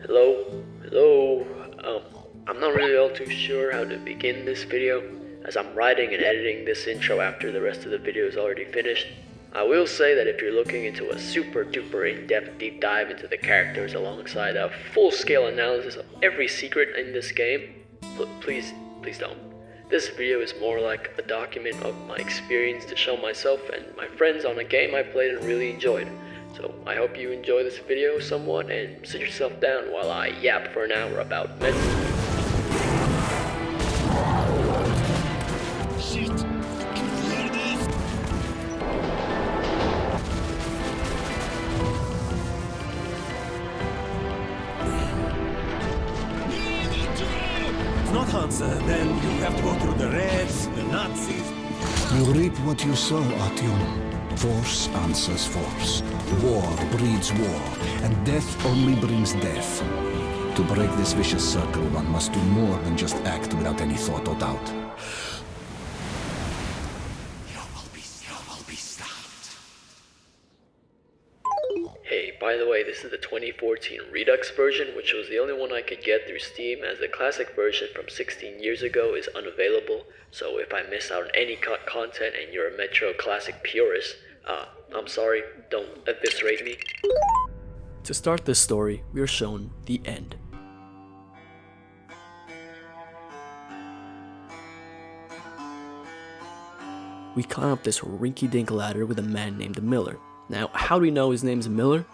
Hello. I'm not really all too sure how to begin this video, as I'm writing and editing this intro after the rest of the video is already finished. I will say that if you're looking into a super duper in-depth deep dive into the characters alongside a full-scale analysis of every secret in this game, please don't. This video is more like a document of my experience to show myself and my friends on a game I played and really enjoyed. So I hope you enjoy this video somewhat and sit yourself down while I yap for an hour about medicine. Shit! Can you hear this? If not answer, then you have to go through the Reds, the Nazis. You reap what you sow, Artyom. Force answers force. War breeds war, and death only brings death. To break this vicious circle, one must do more than just act without any thought or doubt. You will be stopped. Hey, by the way, this is the 2014 Redux version, which was the only one I could get through Steam, as the classic version from 16 years ago is unavailable. So if I miss out on any content and you're a Metro Classic purist, I'm sorry, don't eviscerate me. To start this story, we are shown the end. We climb up this rinky-dink ladder with a man named Miller. Now, how do we know his name's Miller?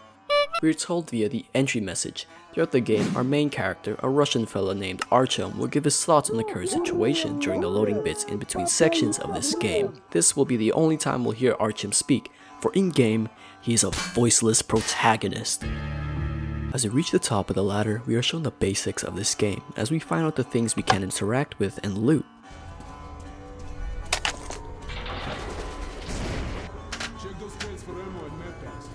We're told via the entry message. Throughout the game, our main character, a Russian fella named Artyom, will give his thoughts on the current situation during the loading bits in between sections of this game. This will be the only time we'll hear Artyom speak, for in-game, he is a voiceless protagonist. As we reach the top of the ladder, we are shown the basics of this game, as we find out the things we can interact with and loot. Check those crates for ammo and med packs.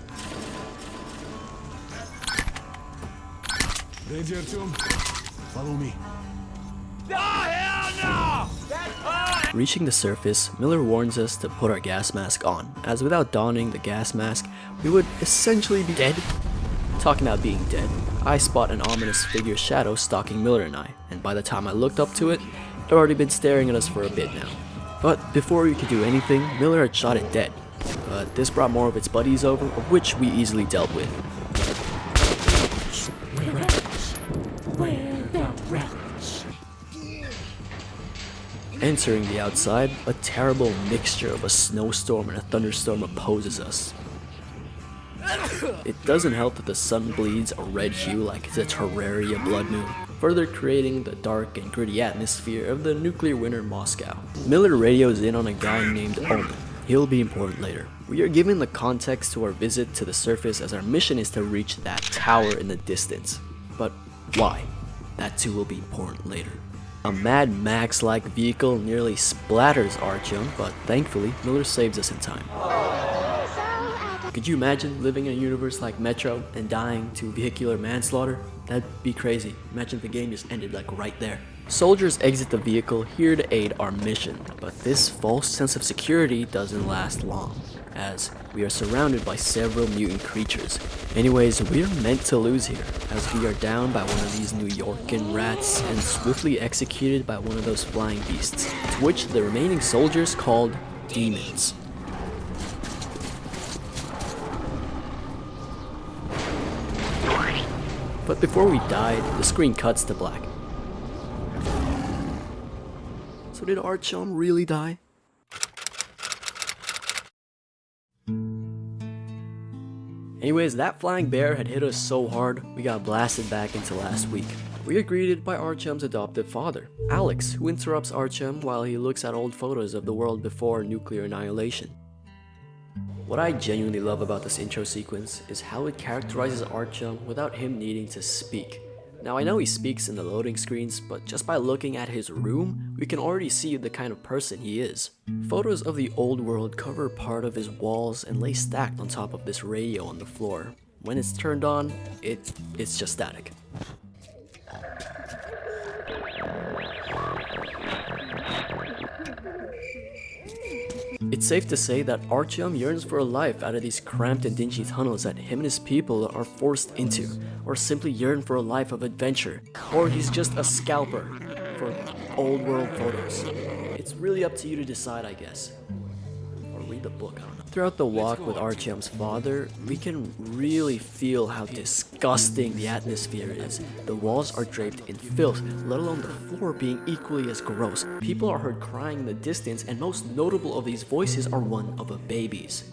Ready, Artyom? Follow me. Reaching the surface, Miller warns us to put our gas mask on, as without donning the gas mask, we would essentially be dead. Talking about being dead, I spot an ominous figure shadow stalking Miller and I, and by the time I looked up to it, it had already been staring at us for a bit now. But before we could do anything, Miller had shot it dead. But this brought more of its buddies over, of which we easily dealt with. Entering the outside, a terrible mixture of a snowstorm and a thunderstorm opposes us. It doesn't help that the sun bleeds a red hue like it's a Terraria blood moon, further creating the dark and gritty atmosphere of the nuclear winter Moscow. Miller radios in on a guy named Omen. He'll be important later. We are given the context to our visit to the surface, as our mission is to reach that tower in the distance. But why? That too will be important later. A Mad Max-like vehicle nearly splatters Artyom, but thankfully, Miller saves us in time. Could you imagine living in a universe like Metro and dying to vehicular manslaughter? That'd be crazy. Imagine if the game just ended like right there. Soldiers exit the vehicle here to aid our mission, but this false sense of security doesn't last long, as we are surrounded by several mutant creatures. Anyways, we are meant to lose here, as we are down by one of these New Yorkin rats and swiftly executed by one of those flying beasts, to which the remaining soldiers called demons. But before we died, the screen cuts to black. So did Artyom really die? Anyways, that flying bear had hit us so hard, we got blasted back into last week. We are greeted by Artyom's adoptive father, Alex, who interrupts Artyom while he looks at old photos of the world before nuclear annihilation. What I genuinely love about this intro sequence is how it characterizes Artyom without him needing to speak. Now I know he speaks in the loading screens, but just by looking at his room, we can already see the kind of person he is. Photos of the old world cover part of his walls and lay stacked on top of this radio on the floor. When it's turned on, it's just static. It's safe to say that Artyom yearns for a life out of these cramped and dingy tunnels that him and his people are forced into, or simply yearn for a life of adventure, or he's just a scalper for old world photos. It's really up to you to decide, I guess. Or read the book, I don't know. Throughout the walk with Artyom's father, we can really feel how disgusting the atmosphere is. The walls are draped in filth, let alone the floor being equally as gross. People are heard crying in the distance, and most notable of these voices are one of a baby's.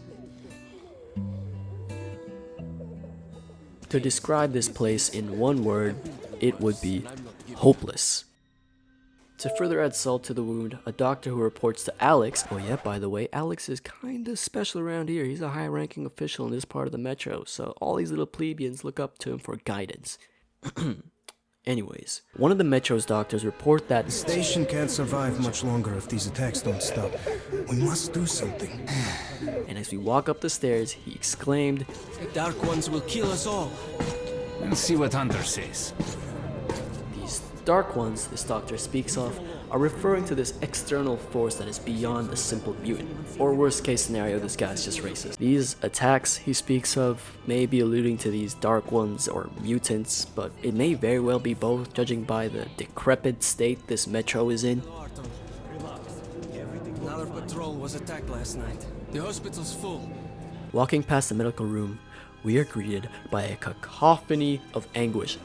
To describe this place in one word, it would be hopeless. To further add salt to the wound, a doctor who reports to Alex, oh yeah, by the way, Alex is kinda special around here. He's a high-ranking official in this part of the metro, so all these little plebeians look up to him for guidance. Anyways, one of the metro's doctors report that The station can't survive much longer if these attacks don't stop. We must do something. and as we walk up the stairs, he exclaimed, The Dark Ones will kill us all. We'll see what Hunter says. these Dark Ones this doctor speaks of are referring to this external force that is beyond a simple mutant. Or worst case scenario, this guy's just racist. These attacks he speaks of may be alluding to these Dark Ones or mutants, but it may very well be both, judging by the decrepit state this metro is in. Another patrol was attacked last night. The hospital's full. Walking past the medical room, we are greeted by a cacophony of anguish.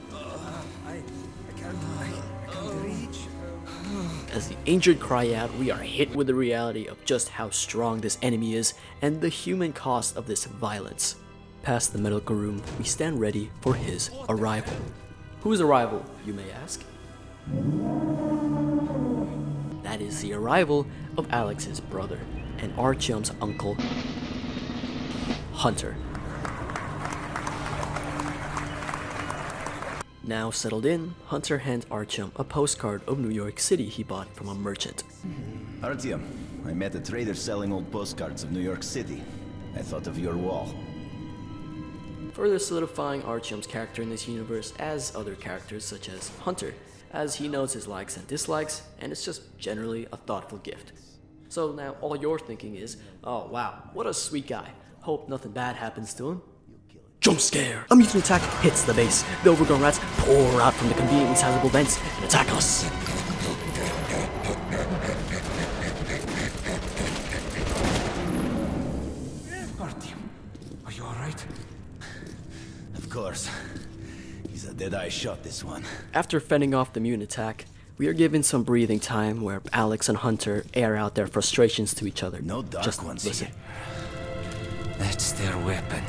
As the injured cry out, we are hit with the reality of just how strong this enemy is and the human cost of this violence. Past the medical room, we stand ready for his arrival. Whose arrival, you may ask? That is the arrival of Alex's brother and Artyom's uncle, Hunter. Now settled in, Hunter hands Artyom a postcard of New York City he bought from a merchant. Artyom, I met a trader selling old postcards of New York City. I thought of your wall. Further solidifying Artyom's character in this universe as other characters such as Hunter, as he knows his likes and dislikes, and it's just generally a thoughtful gift. So now all you're thinking is, oh wow, what a sweet guy. Hope nothing bad happens to him. Jump scare! A mutant attack hits the base. The overgrown rats pour out from the conveniently sizable vents and attack us. Artyom, are you alright? Of course. He's a dead-eye shot, this one. After fending off the mutant attack, we are given some breathing time where Alex and Hunter air out their frustrations to each other. No Dark Just Ones listen. here. That's their weapon.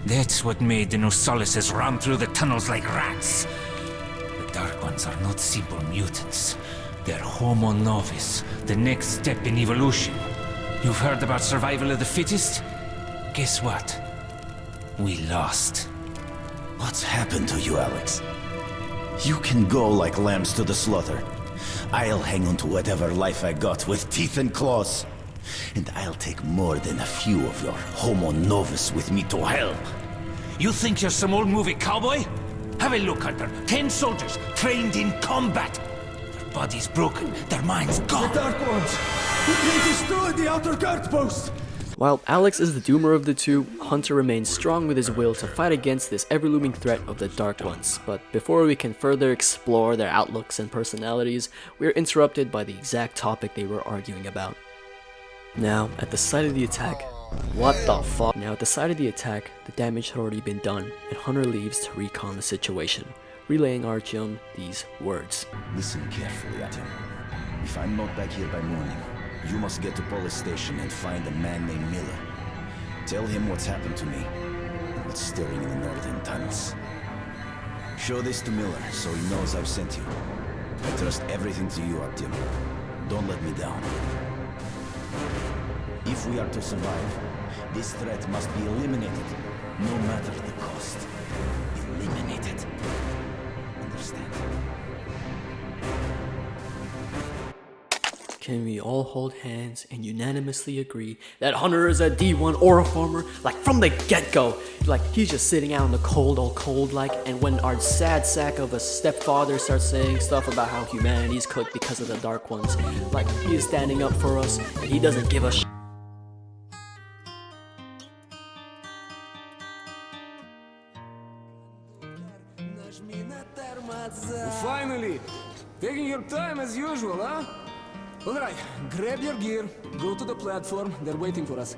That's what made the Nosalises run through the tunnels like rats. The Dark Ones are not simple mutants. They're Homo Novus, the next step in evolution. You've heard about survival of the fittest? Guess what? We lost. What's happened to you, Alex? You can go like lambs to the slaughter. I'll hang on to whatever life I got with teeth and claws. And I'll take more than a few of your Homo Novus with me to hell. You think you're some old movie cowboy? Have a look, Hunter. 10 soldiers trained in combat. Their bodies broken, their minds gone. Dark Ones! They destroyed the outer guard post! While Alex is the doomer of the two, Hunter remains strong with his will to fight against this ever-looming threat of the Dark Ones. But before we can further explore their outlooks and personalities, we are interrupted by the exact topic they were arguing about. Now, at the site of the attack, what the fuck? Now, at the site of the attack, the damage had already been done, and Hunter leaves to recon the situation, relaying Artyom these words. Listen carefully, Artyom. If I'm not back here by morning, you must get to police station and find a man named Miller. Tell him what's happened to me, what's stirring in the northern tunnels. Show this to Miller so he knows I've sent you. I trust everything to you, Artyom. Don't let me down. If we are to survive, this threat must be eliminated, no matter the cost. Eliminated. Understand? Can we all hold hands and unanimously agree that Hunter is a D1 auriformer, like from the get-go? Like, he's just sitting out in the cold, all cold like, and when our sad sack of a stepfather starts saying stuff about how humanity's cooked because of the Dark Ones, like, he is standing up for us, and he doesn't give a Finally! Taking your time as usual, huh? Alright, grab your gear, go to the platform, they're waiting for us.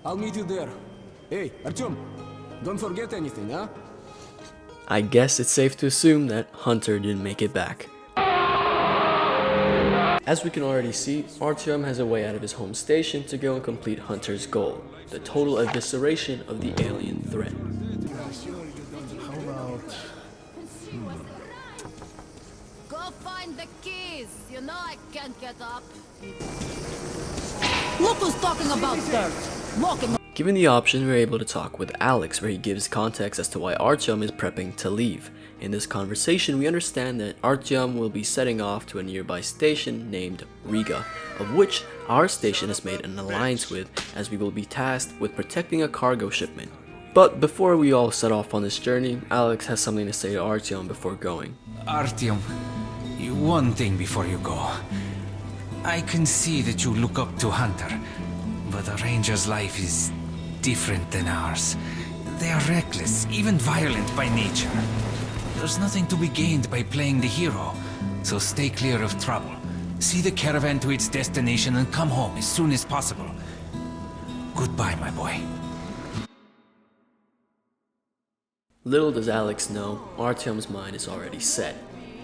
I'll meet you there. Hey, Artyom, don't forget anything, huh? I guess it's safe to assume that Hunter didn't make it back. As we can already see, Artyom has a way out of his home station to go and complete Hunter's goal, the total evisceration of the alien threat. How about... Go find the keys. You know I can't get up. Look who's talking about dirt. Walking. Given the option, we are able to talk with Alex, where he gives context as to why Artyom is prepping to leave. In this conversation, we understand that Artyom will be setting off to a nearby station named Riga, of which our station has made an alliance with, as we will be tasked with protecting a cargo shipment. But before we all set off on this journey, Alex has something to say to Artyom before going. Artyom, one thing before you go. I can see that you look up to Hunter, but a ranger's life is different than ours. They are reckless, even violent by nature. There's nothing to be gained by playing the hero, so stay clear of trouble. See the caravan to its destination and come home as soon as possible. Goodbye, my boy. Little does Alex know, Artyom's mind is already set.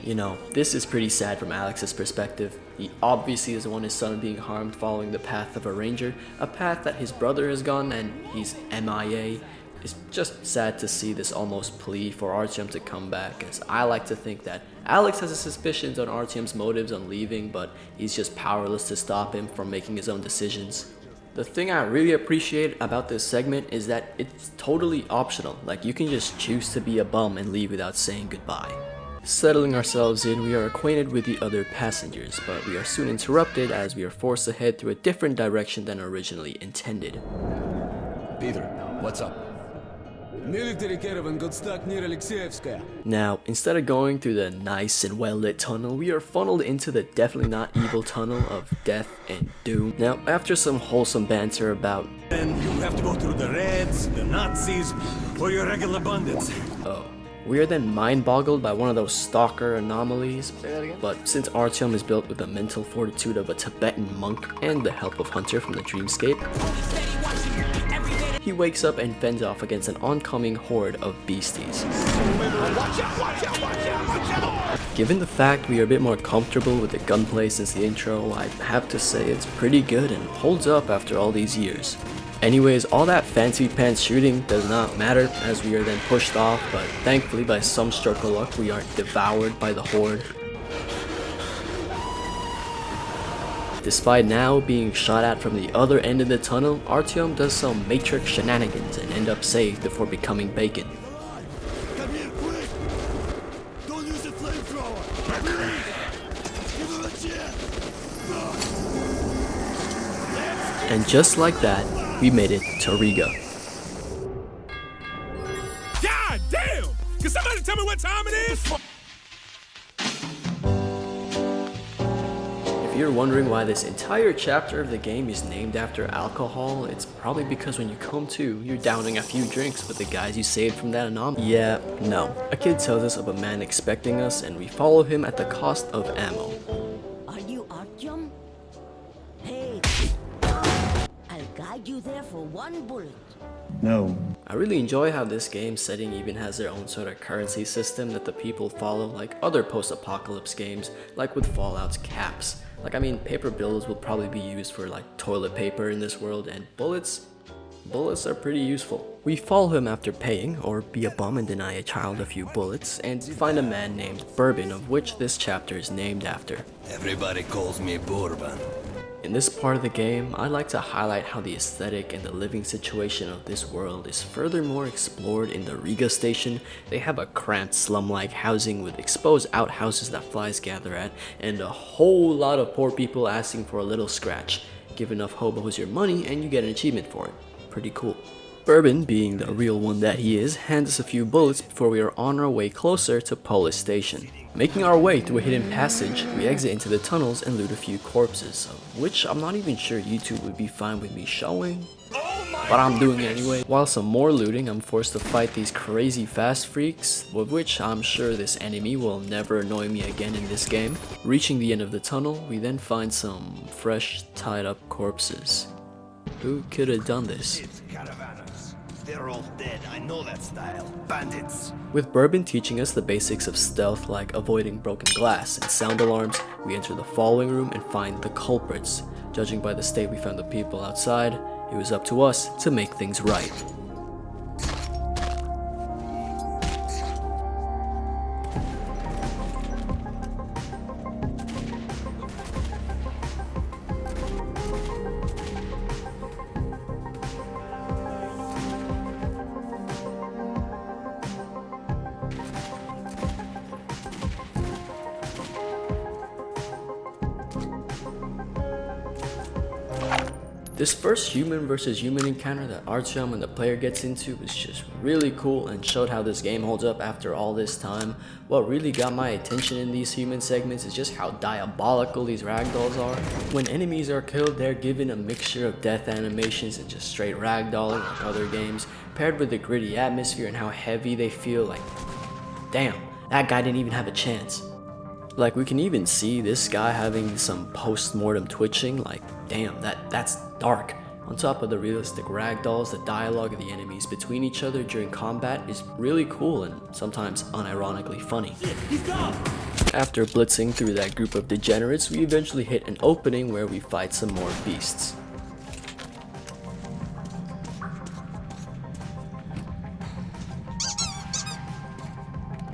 You know, this is pretty sad from Alex's perspective. He obviously doesn't want his son being harmed following the path of a ranger, a path that his brother has gone and he's MIA. It's just sad to see this almost plea for Artyom to come back, as I like to think that Alex has his suspicions on Artyom's motives on leaving, but he's just powerless to stop him from making his own decisions. The thing I really appreciate about this segment is that it's totally optional, like you can just choose to be a bum and leave without saying goodbye. Settling ourselves in, we are acquainted with the other passengers, but we are soon interrupted as we are forced to head through a different direction than originally intended. Peter, what's up? Military caravan got stuck near Alexeyevskaya. Now, instead of going through the nice and well-lit tunnel, we are funneled into the definitely not evil tunnel of death and doom. Now, after some wholesome banter about, And you have to go through the Reds, the Nazis, or your regular bandits. we are then mind-boggled by one of those stalker anomalies, but since Artyom is built with the mental fortitude of a Tibetan monk and the help of Hunter from the dreamscape, he wakes up and fends off against an oncoming horde of beasties. Given the fact we are a bit more comfortable with the gunplay since the intro, I have to say it's pretty good and holds up after all these years. Anyways, all that fancy pants shooting does not matter as we are then pushed off, but thankfully by some stroke of luck we aren't devoured by the horde. Despite now being shot at from the other end of the tunnel, Artyom does some Matrix shenanigans and end up safe before becoming bacon. Come here, quick! Don't use the flamethrower! Give him a chance! And just like that, we made it to Riga. God damn! Can somebody tell me what time it is? If you're wondering why this entire chapter of the game is named after alcohol, it's probably because when you come to, you're downing a few drinks with the guys you saved from that anomaly. Yeah, no. A kid tells us of a man expecting us, and we follow him at the cost of ammo. Are you Artyom? Hey, I'll guide you there for one bullet. No. I really enjoy how this game setting even has their own sort of currency system that the people follow, like other post-apocalypse games, like with Fallout's caps. Like, I mean, paper bills will probably be used for like toilet paper in this world, and bullets are pretty useful. We follow him after paying, or be a bum and deny a child a few bullets, and find a man named Bourbon, of which this chapter is named after. Everybody calls me Bourbon. In this part of the game, I'd like to highlight how the aesthetic and the living situation of this world is furthermore explored in the Riga station. They have a cramped slum-like housing with exposed outhouses that flies gather at, and a whole lot of poor people asking for a little scratch. Give enough hobos your money and you get an achievement for it. Pretty cool. Bourbon, being the real one that he is, hands us a few bullets before we are on our way closer to Police Station. Making our way through a hidden passage, we exit into the tunnels and loot a few corpses, of which I'm not even sure YouTube would be fine with me showing. Oh my but I'm doing it anyway. While some more looting, I'm forced to fight these crazy fast freaks, with which I'm sure this enemy will never annoy me again in this game. Reaching the end of the tunnel, we then find some fresh, tied up corpses. Who could have done this? It's caravanners. They're all dead. I know that style. Bandits. With Bourbon teaching us the basics of stealth like avoiding broken glass and sound alarms, we enter the following room and find the culprits. Judging by the state we found the people outside, it was up to us to make things right. This first human versus human encounter that Artyom and the player gets into was just really cool and showed how this game holds up after all this time. What really got my attention in these human segments is just how diabolical these ragdolls are. When enemies are killed, they're given a mixture of death animations and just straight ragdolling like other games, paired with the gritty atmosphere and how heavy they feel. Like, damn, that guy didn't even have a chance. Like, we can even see this guy having some post-mortem twitching. Like, damn, that's dark. On top of the realistic ragdolls, the dialogue of the enemies between each other during combat is really cool and sometimes unironically funny. After blitzing through that group of degenerates, we eventually hit an opening where we fight some more beasts.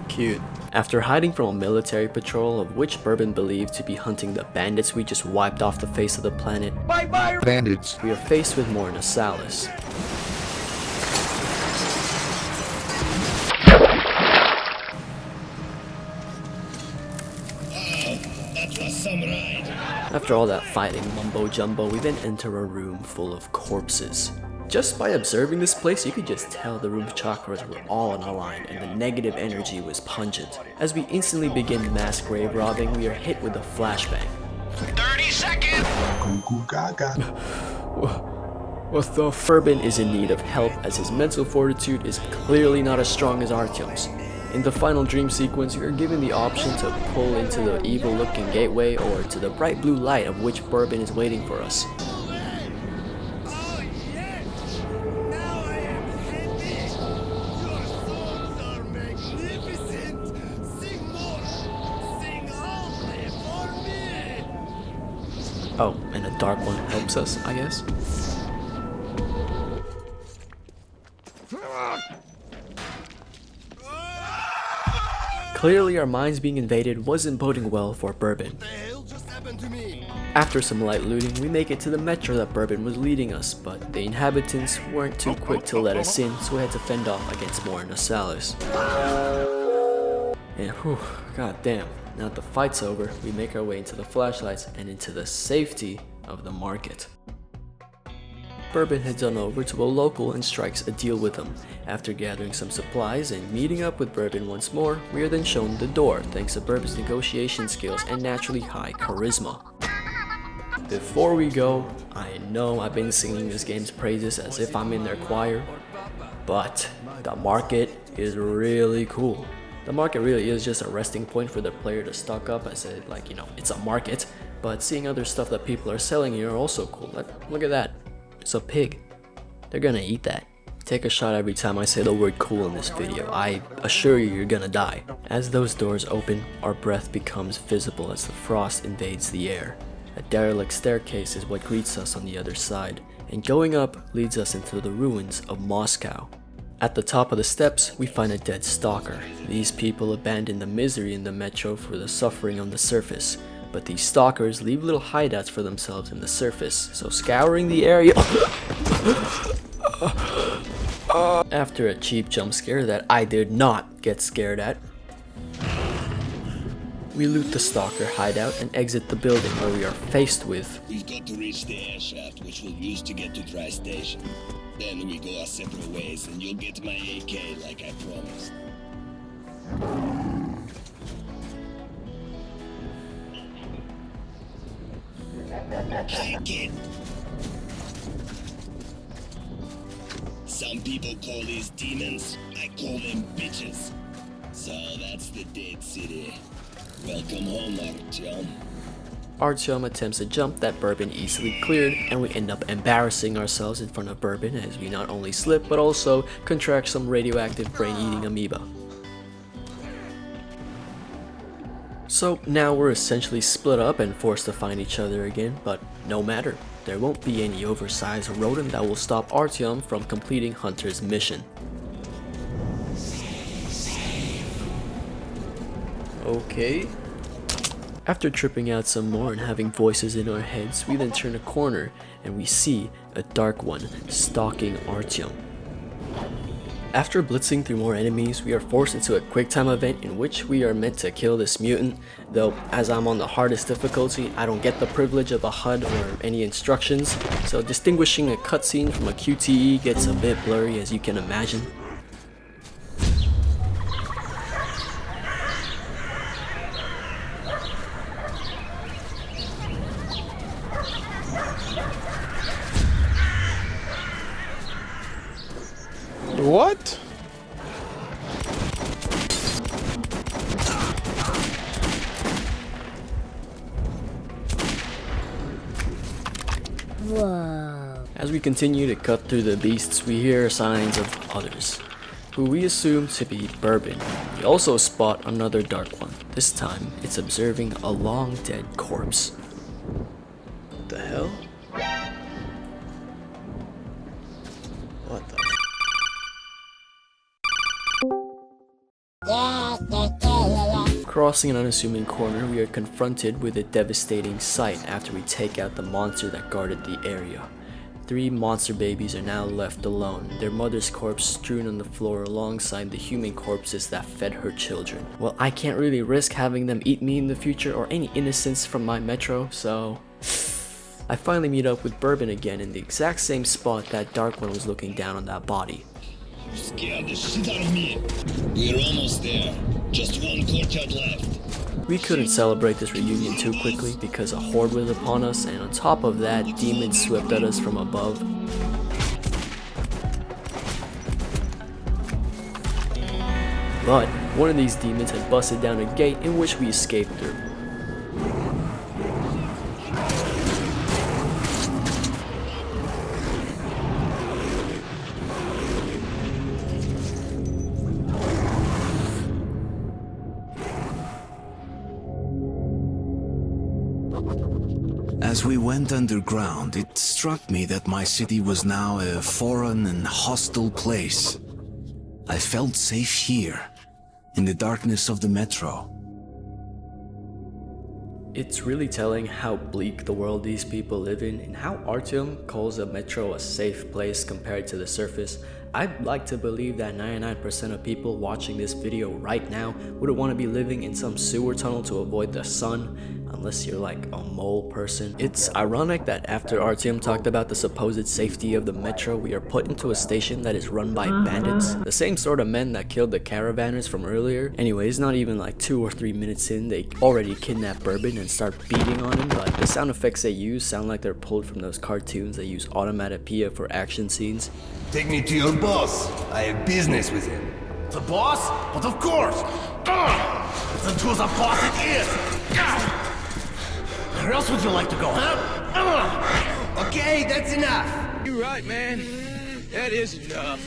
Cute. After hiding from a military patrol of which Bourbon believed to be hunting the bandits we just wiped off the face of the planet, bye bandits, we are faced with more Nasalis. After all that fighting mumbo jumbo, we then enter a room full of corpses. Just by observing this place, you could just tell the room chakras were all unaligned and the negative energy was pungent. As we instantly begin mass grave robbing, we are hit with a flashbang. 30 seconds! What the? Bourbon is in need of help as his mental fortitude is clearly not as strong as Artyom's. In the final dream sequence, we are given the option to pull into the evil looking gateway or to the bright blue light of which Bourbon is waiting for us. Oh, and a dark one helps us, I guess. Clearly our minds being invaded wasn't boding well for Bourbon. After some light looting, we make it to the metro that Bourbon was leading us, but the inhabitants weren't too quick to let us in, so we had to fend off against more Nasalis. And whew, god damn. Now that the fight's over, we make our way into the flashlights and into the safety of the market. Bourbon heads on over to a local and strikes a deal with him. After gathering some supplies and meeting up with Bourbon once more, we are then shown the door thanks to Bourbon's negotiation skills and naturally high charisma. Before we go, I know I've been singing this game's praises as if I'm in their choir, but the market is really cool. The market really is just a resting point for the player to stock up as it, like, you know, it's a market, but seeing other stuff that people are selling here are also cool. Look at that. It's a pig. They're gonna eat that. Take a shot every time I say the word cool in this video. I assure you, you're gonna die. As those doors open, our breath becomes visible as the frost invades the air. A derelict staircase is what greets us on the other side, and going up leads us into the ruins of Moscow. At the top of the steps, we find a dead stalker. These people abandon the misery in the metro for the suffering on the surface, but these stalkers leave little hideouts for themselves in the surface, so scouring the area after a cheap jump scare that I did not get scared at, we loot the stalker hideout and exit the building where we are faced with... We've got to reach the air shaft, which we'll use to get to Dry Station. Then we go our separate ways, and you'll get my AK like I promised. Hey, kid. Some people call these demons, I call them bitches. So that's the dead city. Welcome home, Artyom. Artyom attempts a jump that Bourbon easily cleared, and we end up embarrassing ourselves in front of Bourbon as we not only slip but also contract some radioactive brain-eating amoeba. So now we're essentially split up and forced to find each other again, but no matter. There won't be any oversized rodent that will stop Artyom from completing Hunter's mission. Okay. After tripping out some more and having voices in our heads, we then turn a corner and we see a dark one stalking Artyom. After blitzing through more enemies, we are forced into a quick time event in which we are meant to kill this mutant, though as I'm on the hardest difficulty, I don't get the privilege of a HUD or any instructions, so distinguishing a cutscene from a QTE gets a bit blurry, as you can imagine. What? Whoa. As we continue to cut through the beasts, we hear signs of others, who we assume to be Bourbon. We also spot another dark one. This time, it's observing a long dead corpse. What the hell? What the? Crossing an unassuming corner, we are confronted with a devastating sight after we take out the monster that guarded the area. 3 monster babies are now left alone, their mother's corpse strewn on the floor alongside the human corpses that fed her children. Well, I can't really risk having them eat me in the future or any innocence from my metro, so I finally meet up with Bourbon again in the exact same spot that Dark One was looking down on that body. You scared the shit out of me. We're almost there. Just one courtyard left. We couldn't celebrate this reunion too quickly because a horde was upon us, and on top of that, demons swept at us from above. But one of these demons had busted down a gate in which we escaped through. As we went underground, it struck me that my city was now a foreign and hostile place. I felt safe here, in the darkness of the metro. It's really telling how bleak the world these people live in and how Artyom calls the metro a safe place compared to the surface. I'd like to believe that 99% of people watching this video right now wouldn't want to be living in some sewer tunnel to avoid the sun, unless you're like a mole person. It's ironic that after Artyom talked about the supposed safety of the metro, we are put into a station that is run by bandits. The same sort of men that killed the caravanners from earlier. Anyways, not even like 2 or 3 minutes in, they already kidnap Bourbon and start beating on him, but the sound effects they use sound like they're pulled from those cartoons that use automatopoeia for action scenes. Take me to your boss. I have business with him. The boss? But of course! Then to the boss it is! Where else would you like to go, huh? Okay, that's enough! You're right, man. That is enough.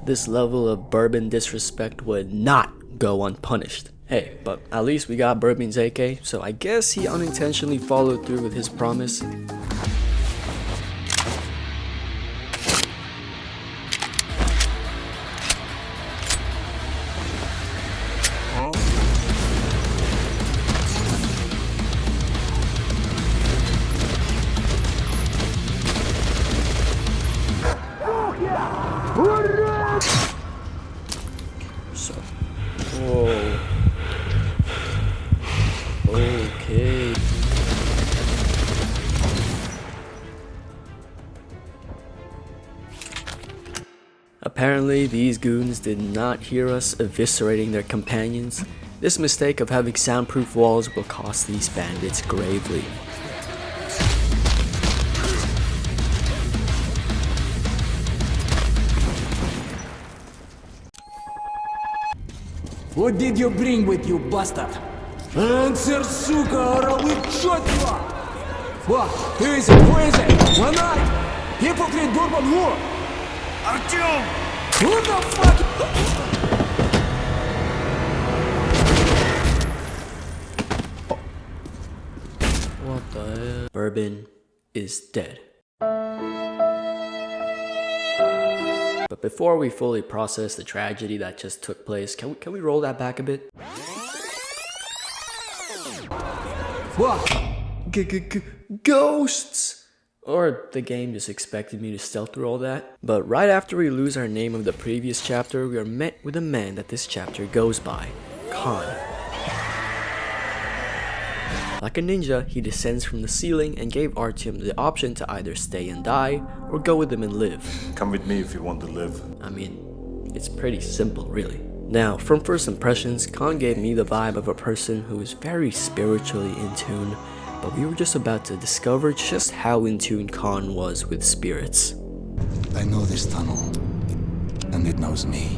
This level of Bourbon disrespect would not go unpunished. Hey, but at least we got Bourbon's AK, so I guess he unintentionally followed through with his promise. So, whoa. Okay. Apparently, these goons did not hear us eviscerating their companions. This mistake of having soundproof walls will cost these bandits gravely. What did you bring with you, bastard? Answer, сука, or I will shot you up! What? Who is it? Who is it? One eye! Hypocrite Bourbon who? Artyom! Who the fuck? What the hell? Bourbon is dead. But before we fully process the tragedy that just took place, can we roll that back a bit? What? Ghosts! Or the game just expected me to stealth through all that. But right after we lose our name of the previous chapter, we are met with a man that this chapter goes by, Khan. Like a ninja, he descends from the ceiling and gave Artyom the option to either stay and die, or go with him and live. Come with me if you want to live. I mean, it's pretty simple, really. Now, from first impressions, Khan gave me the vibe of a person who is very spiritually in tune, but we were just about to discover just how in tune Khan was with spirits. I know this tunnel, and it knows me.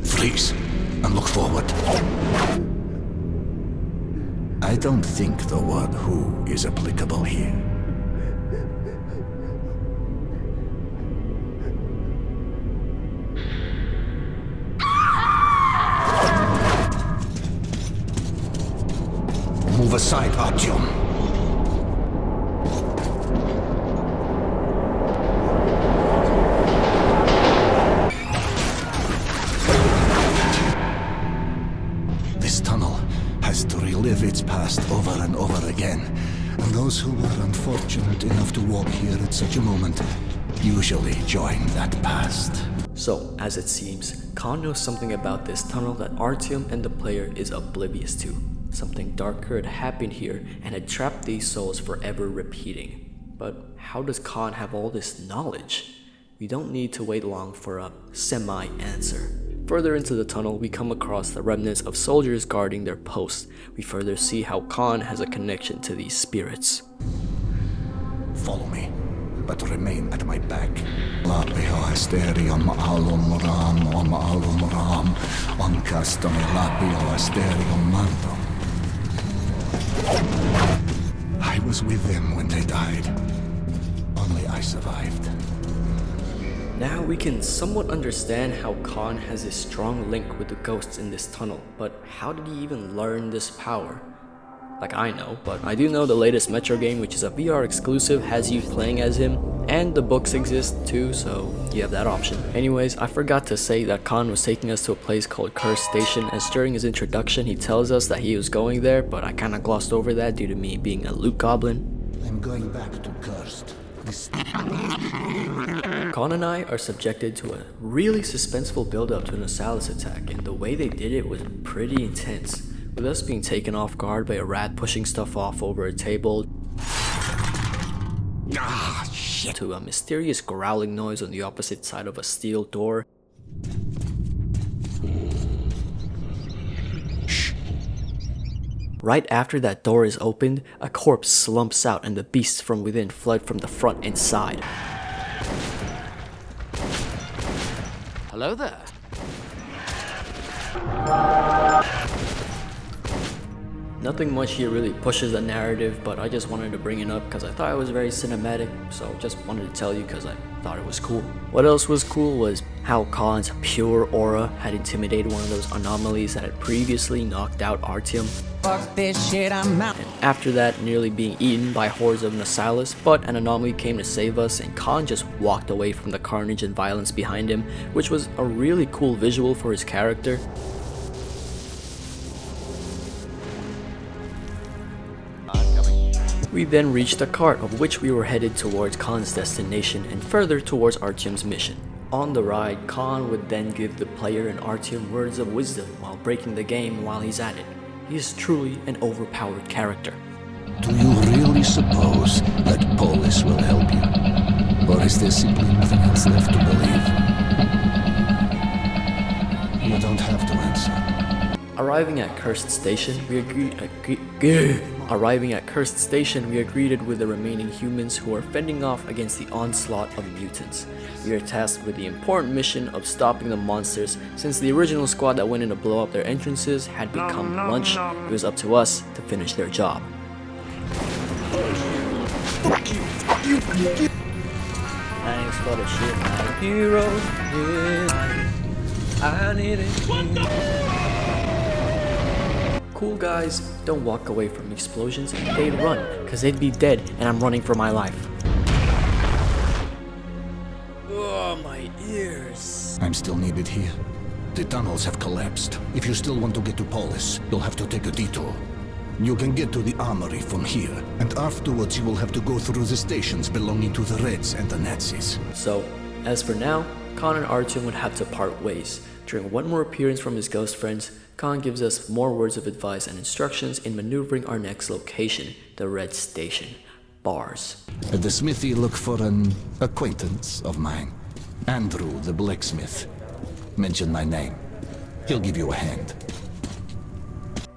Freeze, and look forward. I don't think the word who is applicable here. Move aside, Artyom. This tunnel has to relive its past over and over again, and those who were unfortunate enough to walk here at such a moment usually join that past. So, as it seems, Khan knows something about this tunnel that Artyom and the player is oblivious to. Something darker had happened here and had trapped these souls forever repeating. But how does Khan have all this knowledge? We don't need to wait long for a semi-answer. Further into the tunnel, we come across the remnants of soldiers guarding their posts. We further see how Khan has a connection to these spirits. Follow me, but remain at my back. Lapio asterium alum ram om alum ram on custom lapio asterium mantum. I was with them when they died. Only I survived. Now we can somewhat understand how Khan has a strong link with the ghosts in this tunnel, but how did he even learn this power? Like, I know, but I do know the latest Metro game, which is a VR exclusive, has you playing as him, and the books exist too, so you have that option. Anyways, I forgot to say that Khan was taking us to a place called Cursed Station, as during his introduction he tells us that he was going there, but I kinda glossed over that due to me being a loot goblin. I'm going back to Cursed. Khan and I are subjected to a really suspenseful build-up to an Osalis attack, and the way they did it was pretty intense, with us being taken off guard by a rat pushing stuff off over a table, to a mysterious growling noise on the opposite side of a steel door, Right after that door is opened, a corpse slumps out and the beasts from within flood from the front and side. Hello there. Nothing much here really pushes the narrative, but I just wanted to bring it up because I thought it was very cinematic, so just wanted to tell you because I thought it was cool. What else was cool was how Khan's pure aura had intimidated one of those anomalies that had previously knocked out Artyom. Fuck this shit, I'm out. And after that, nearly being eaten by hordes of Osalis, but an anomaly came to save us and Khan just walked away from the carnage and violence behind him, which was a really cool visual for his character. We then reached a cart of which we were headed towards Khan's destination and further towards Artyom's mission. On the ride, Khan would then give the player and Artyom words of wisdom while breaking the game while he's at it. He is truly an overpowered character. Do you really suppose that Polis will help you? Or is there simply nothing else left to believe? You don't have to answer. Arriving at Cursed Station, we agreed Arriving at Cursed Station, we are greeted with the remaining humans who are fending off against the onslaught of mutants. We are tasked with the important mission of stopping the monsters. Since the original squad that went in to blow up their entrances had become lunch, it was up to us to finish their job. Thanks for the shit, my hero. I need it. Cool guys don't walk away from explosions, they'd run, cause they'd be dead and I'm running for my life. Oh, my ears. I'm still needed here. The tunnels have collapsed. If you still want to get to Polis, you'll have to take a detour. You can get to the armory from here, and afterwards you will have to go through the stations belonging to the Reds and the Nazis. So, as for now, Khan and Artyom would have to part ways. During one more appearance from his ghost friends, Khan gives us more words of advice and instructions in maneuvering our next location, the Red Station. Bars. At the smithy, look for an acquaintance of mine, Andrew the blacksmith. Mention my name. He'll give you a hand.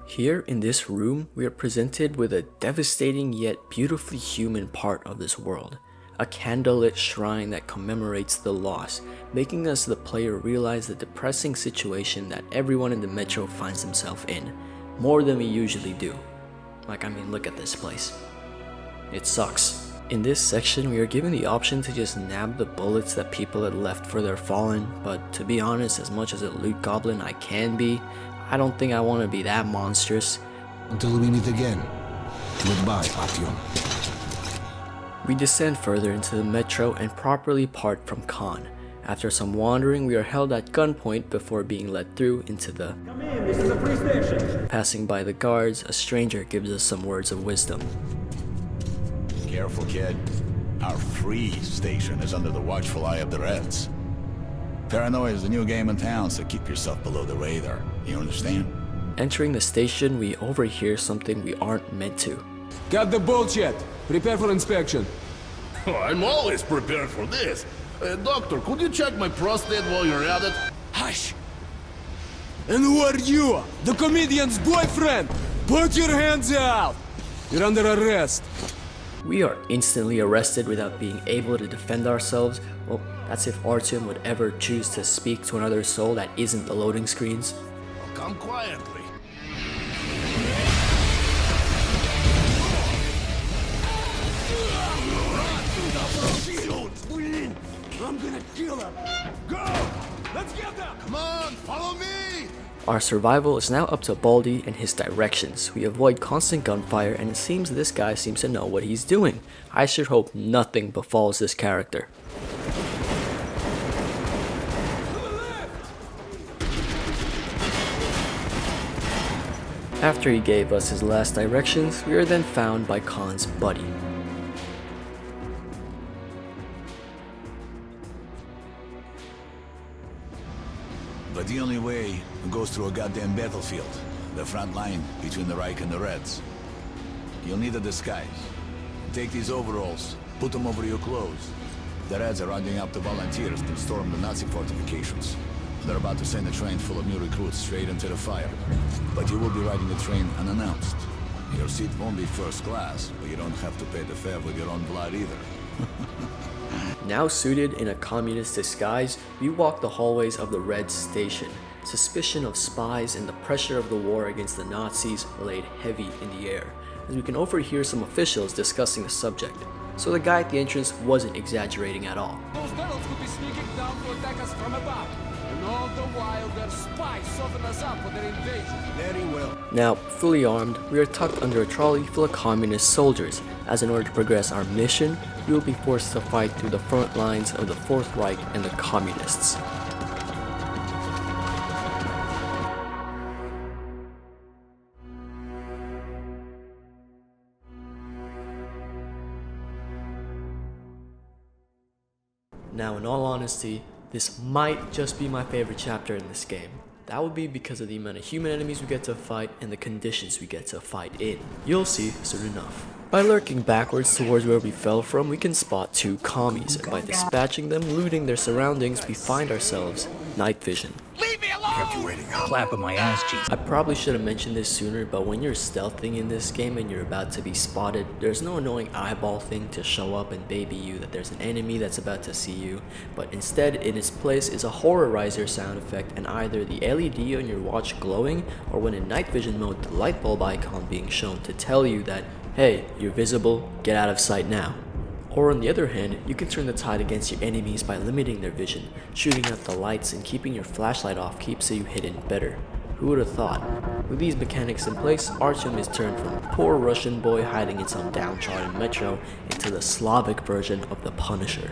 Here in this room, we are presented with a devastating yet beautifully human part of this world. A candlelit shrine that commemorates the loss, making us the player realize the depressing situation that everyone in the metro finds himself in, more than we usually do. Look at this place. It sucks. In this section, we are given the option to just nab the bullets that people had left for their fallen, but to be honest, as much as a loot goblin I can be, I don't think I want to be that monstrous. Until we meet again. Goodbye, Artyom. We descend further into the metro and properly part from Khan. After some wandering, we are held at gunpoint before being let through into the... Come in, this is a free station. Passing by the guards, a stranger gives us some words of wisdom. Careful, kid. Our free station is under the watchful eye of the Reds. Paranoia is the new game in town, so keep yourself below the radar. You understand? Entering the station, we overhear something we aren't meant to. Got the bullshit! Prepare for inspection. Oh, I'm always prepared for this. Doctor, could you check my prostate while you're at it? Hush! And who are you? The comedian's boyfriend! Put your hands out! You're under arrest. We are instantly arrested without being able to defend ourselves. Well, that's if Artyom would ever choose to speak to another soul that isn't the loading screens. Oh, come quietly. I'm gonna kill him! Go! Let's get them! Come on, follow me! Our survival is now up to Baldy and his directions. We avoid constant gunfire and it seems this guy seems to know what he's doing. I should hope nothing befalls this character. After he gave us his last directions, we are then found by Khan's buddy. But the only way goes through a goddamn battlefield. The front line between the Reich and the Reds. You'll need a disguise. Take these overalls, put them over your clothes. The Reds are rounding up the volunteers to storm the Nazi fortifications. They're about to send a train full of new recruits straight into the fire. But you will be riding the train unannounced. Your seat won't be first class, but you don't have to pay the fare with your own blood either. Now suited in a communist disguise, we walk the hallways of the Red Station. Suspicion of spies and the pressure of the war against the Nazis laid heavy in the air, as we can overhear some officials discussing the subject. So the guy at the entrance wasn't exaggerating at all. Those tunnels could be sneaking down to attack us from above. And all the while, their spies soften us up for their invasion. Very well. Now, fully armed, we are tucked under a trolley full of communist soldiers, as in order to progress our mission, we will be forced to fight through the front lines of the Fourth Reich and the communists. Now, in all honesty, this might just be my favorite chapter in this game. That would be because of the amount of human enemies we get to fight and the conditions we get to fight in. You'll see soon enough. By lurking backwards towards where we fell from, we can spot two commies, and by dispatching them, looting their surroundings, we find ourselves night vision. Leave me alone! kept you waiting. Clap of my ass cheeks. I probably should have mentioned this sooner, but when you're stealthing in this game and you're about to be spotted, there's no annoying eyeball thing to show up and baby you that there's an enemy that's about to see you, but instead in its place is a horrorizer sound effect, and either the LED on your watch glowing, or when in night vision mode the light bulb icon being shown to tell you that, hey, you're visible, get out of sight now. Or on the other hand, you can turn the tide against your enemies by limiting their vision. Shooting out the lights and keeping your flashlight off keeps you hidden better. Who would have thought? With these mechanics in place, Artyom is turned from a poor Russian boy hiding in some downtrodden metro into the Slavic version of the Punisher.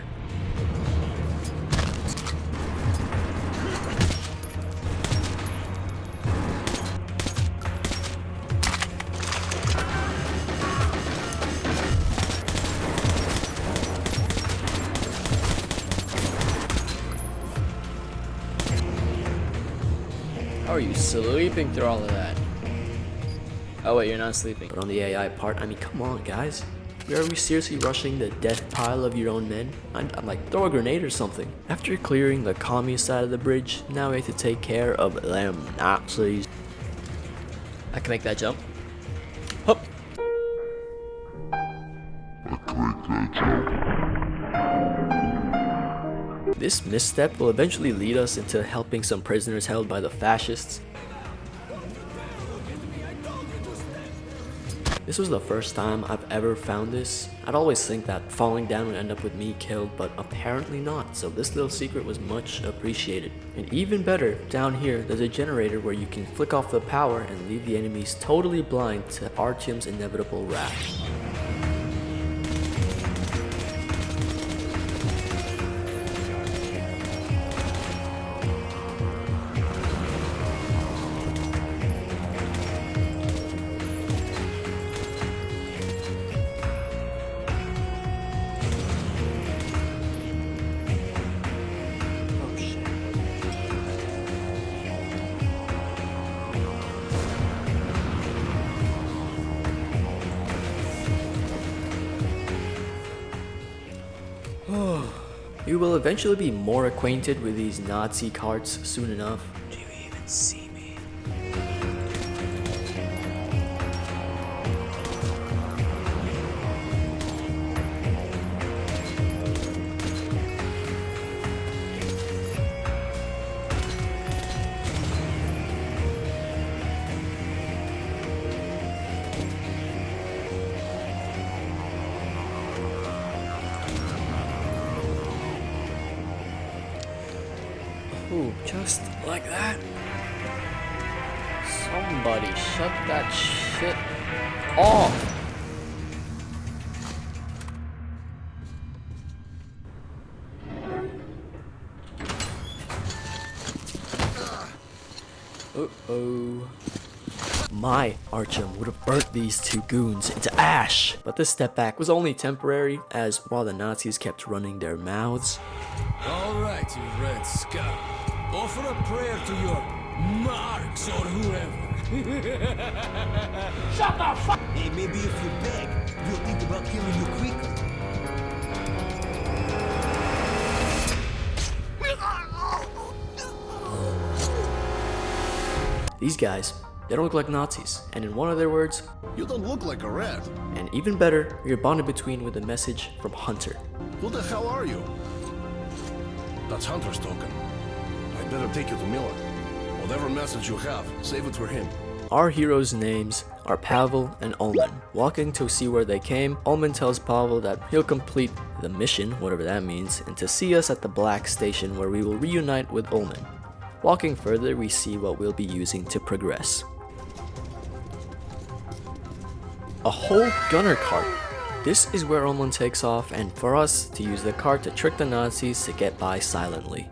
How are you sleeping through all of that? Oh wait, you're not sleeping. But on the AI part, I mean, come on guys. Are we seriously rushing the death pile of your own men? I'm like, throw a grenade or something. After clearing the commie side of the bridge, now we have to take care of them Nazis. I can make that jump. Hup. This misstep will eventually lead us into helping some prisoners held by the fascists. This was the first time I've ever found this. I'd always think that falling down would end up with me killed, but apparently not, so this little secret was much appreciated. And even better, down here there's a generator where you can flick off the power and leave the enemies totally blind to Artyom's inevitable wrath. You will eventually be more acquainted with these Nazi carts soon enough. Do you even see me? Ooh, just like that. Somebody shut that shit off. Uh-oh. My Artyom would have burnt these two goons into ash, but this step back was only temporary, as while the Nazis kept running their mouths. Alright, you Red Scout. Offer a prayer to your marks or whoever. Shut the fuck! Hey, maybe if you beg, you'll think about killing you quicker. These guys, they don't look like Nazis, and in one of their words, You don't look like a rat. and even better, you're bonded between with a message from Hunter. Who the hell are you? That's Hunter's token. I'd better take you to Miller. Whatever message you have, save it for him. Our heroes' names are Pavel and Ullman. Walking to see where they came, Ullman tells Pavel that he'll complete the mission, whatever that means, and to see us at the Black Station where we will reunite with Ullman. Walking further, we see what we'll be using to progress. A whole gunner cart. This is where Ullman takes off, and for us to use the cart to trick the Nazis to get by silently.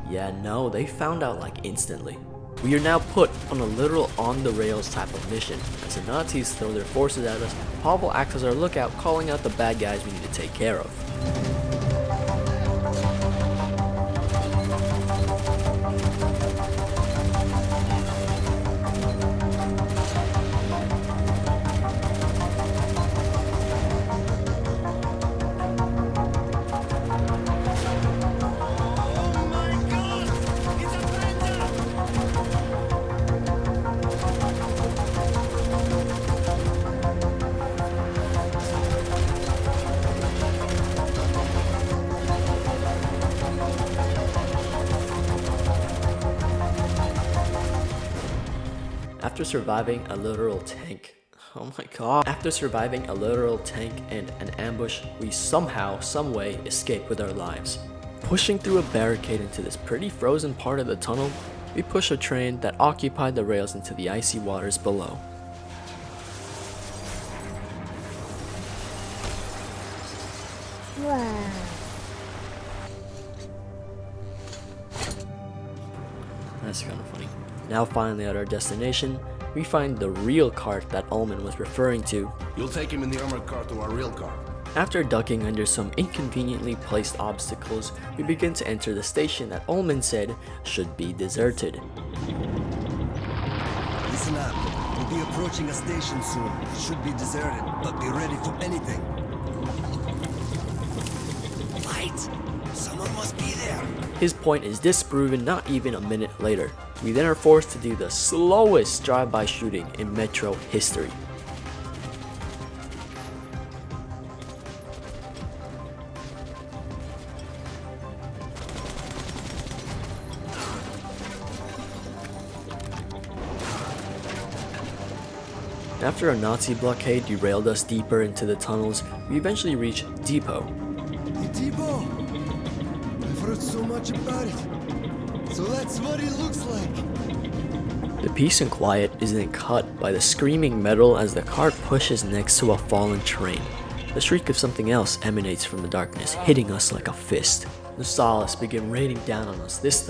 Yeah, no, they found out like instantly. We are now put on a literal on-the-rails type of mission. As the Nazis throw their forces at us, Pavel acts as our lookout, calling out the bad guys we need to take care of. After surviving a literal tank, oh my god. After surviving a literal tank and an ambush, we somehow, someway escape with our lives. Pushing through a barricade into this pretty frozen part of the tunnel, we push a train that occupied the rails into the icy waters below. Wow. That's kind of funny. Now finally at our destination, we find the real cart that Ullman was referring to. You'll take him in the armored car to our real car. After ducking under some inconveniently placed obstacles, we begin to enter the station that Ullman said should be deserted. Listen up. We'll be approaching a station soon. It should be deserted, but be ready for anything. Light! Someone must be there. His point is disproven not even a minute later. We then are forced to do the slowest drive-by shooting in Metro history. After a Nazi blockade derailed us deeper into the tunnels, we eventually reach Depot. The depot! I've heard so much about it. So that's what it looks like. The peace and quiet is then cut by the screaming metal as the cart pushes next to a fallen train. The shriek of something else emanates from the darkness, hitting us like a fist. The solace begin raining down on us, this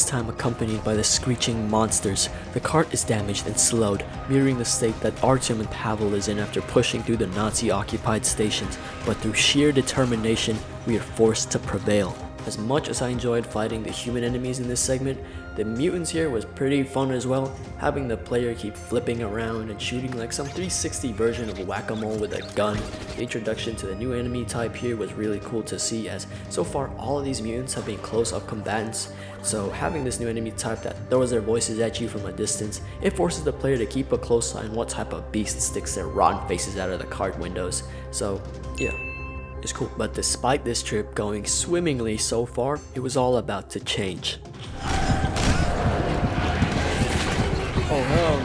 time accompanied by the screeching monsters. The cart is damaged and slowed, mirroring the state that Artyom and Pavel is in after pushing through the Nazi-occupied stations, but through sheer determination, we are forced to prevail. As much as I enjoyed fighting the human enemies in this segment, the mutants here was pretty fun as well, having the player keep flipping around and shooting like some 360 version of whack-a-mole with a gun. The introduction to the new enemy type here was really cool to see, as so far all of these mutants have been close-up combatants, so having this new enemy type that throws their voices at you from a distance, it forces the player to keep a close eye on what type of beast sticks their rotten faces out of the cart windows. So yeah, it's cool. But despite this trip going swimmingly so far, it was all about to change. Oh hell no.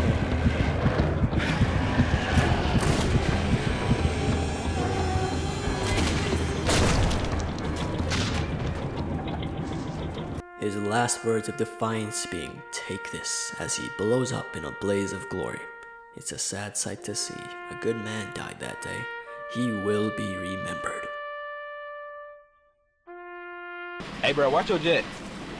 His last words of defiance being, "Take this," as he blows up in a blaze of glory. It's a sad sight to see. A good man died that day. He will be remembered. Hey bro, watch your jet.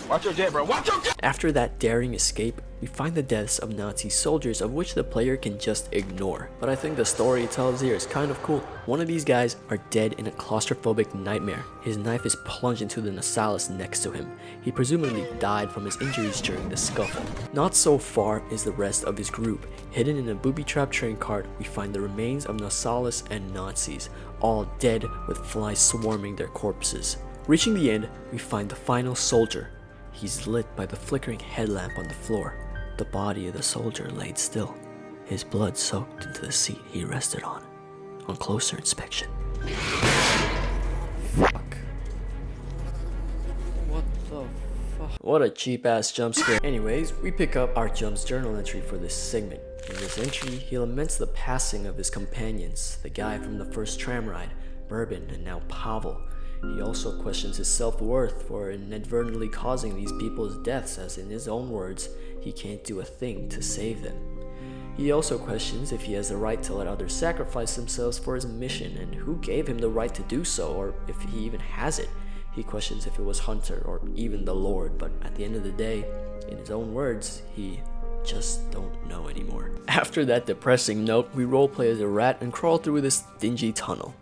Watch your jet, bro. Watch your jet! After that daring escape, we find the deaths of Nazi soldiers, of which the player can just ignore. But I think the story it tells here is kind of cool. One of these guys are dead in a claustrophobic nightmare. His knife is plunged into the Nasalis next to him. He presumably died from his injuries during the scuffle. Not so far is the rest of his group. Hidden in a booby-trapped train cart, we find the remains of Nasalis and Nazis, all dead with flies swarming their corpses. Reaching the end, we find the final soldier. He's lit by the flickering headlamp on the floor. The body of the soldier laid still, his blood soaked into the seat he rested on closer inspection. Fuck. What the fuck? What a cheap ass jump scare. Anyways, we pick up Artyom's journal entry for this segment. In this entry, he laments the passing of his companions, the guy from the first tram ride, Bourbon, and now Pavel. He also questions his self-worth for inadvertently causing these people's deaths, as in his own words, he can't do a thing to save them. He also questions if he has the right to let others sacrifice themselves for his mission, and who gave him the right to do so, or if he even has it. He questions if it was Hunter or even the Lord, but at the end of the day, in his own words, he just don't know anymore. After that depressing note, we roleplay as a rat and crawl through this dingy tunnel.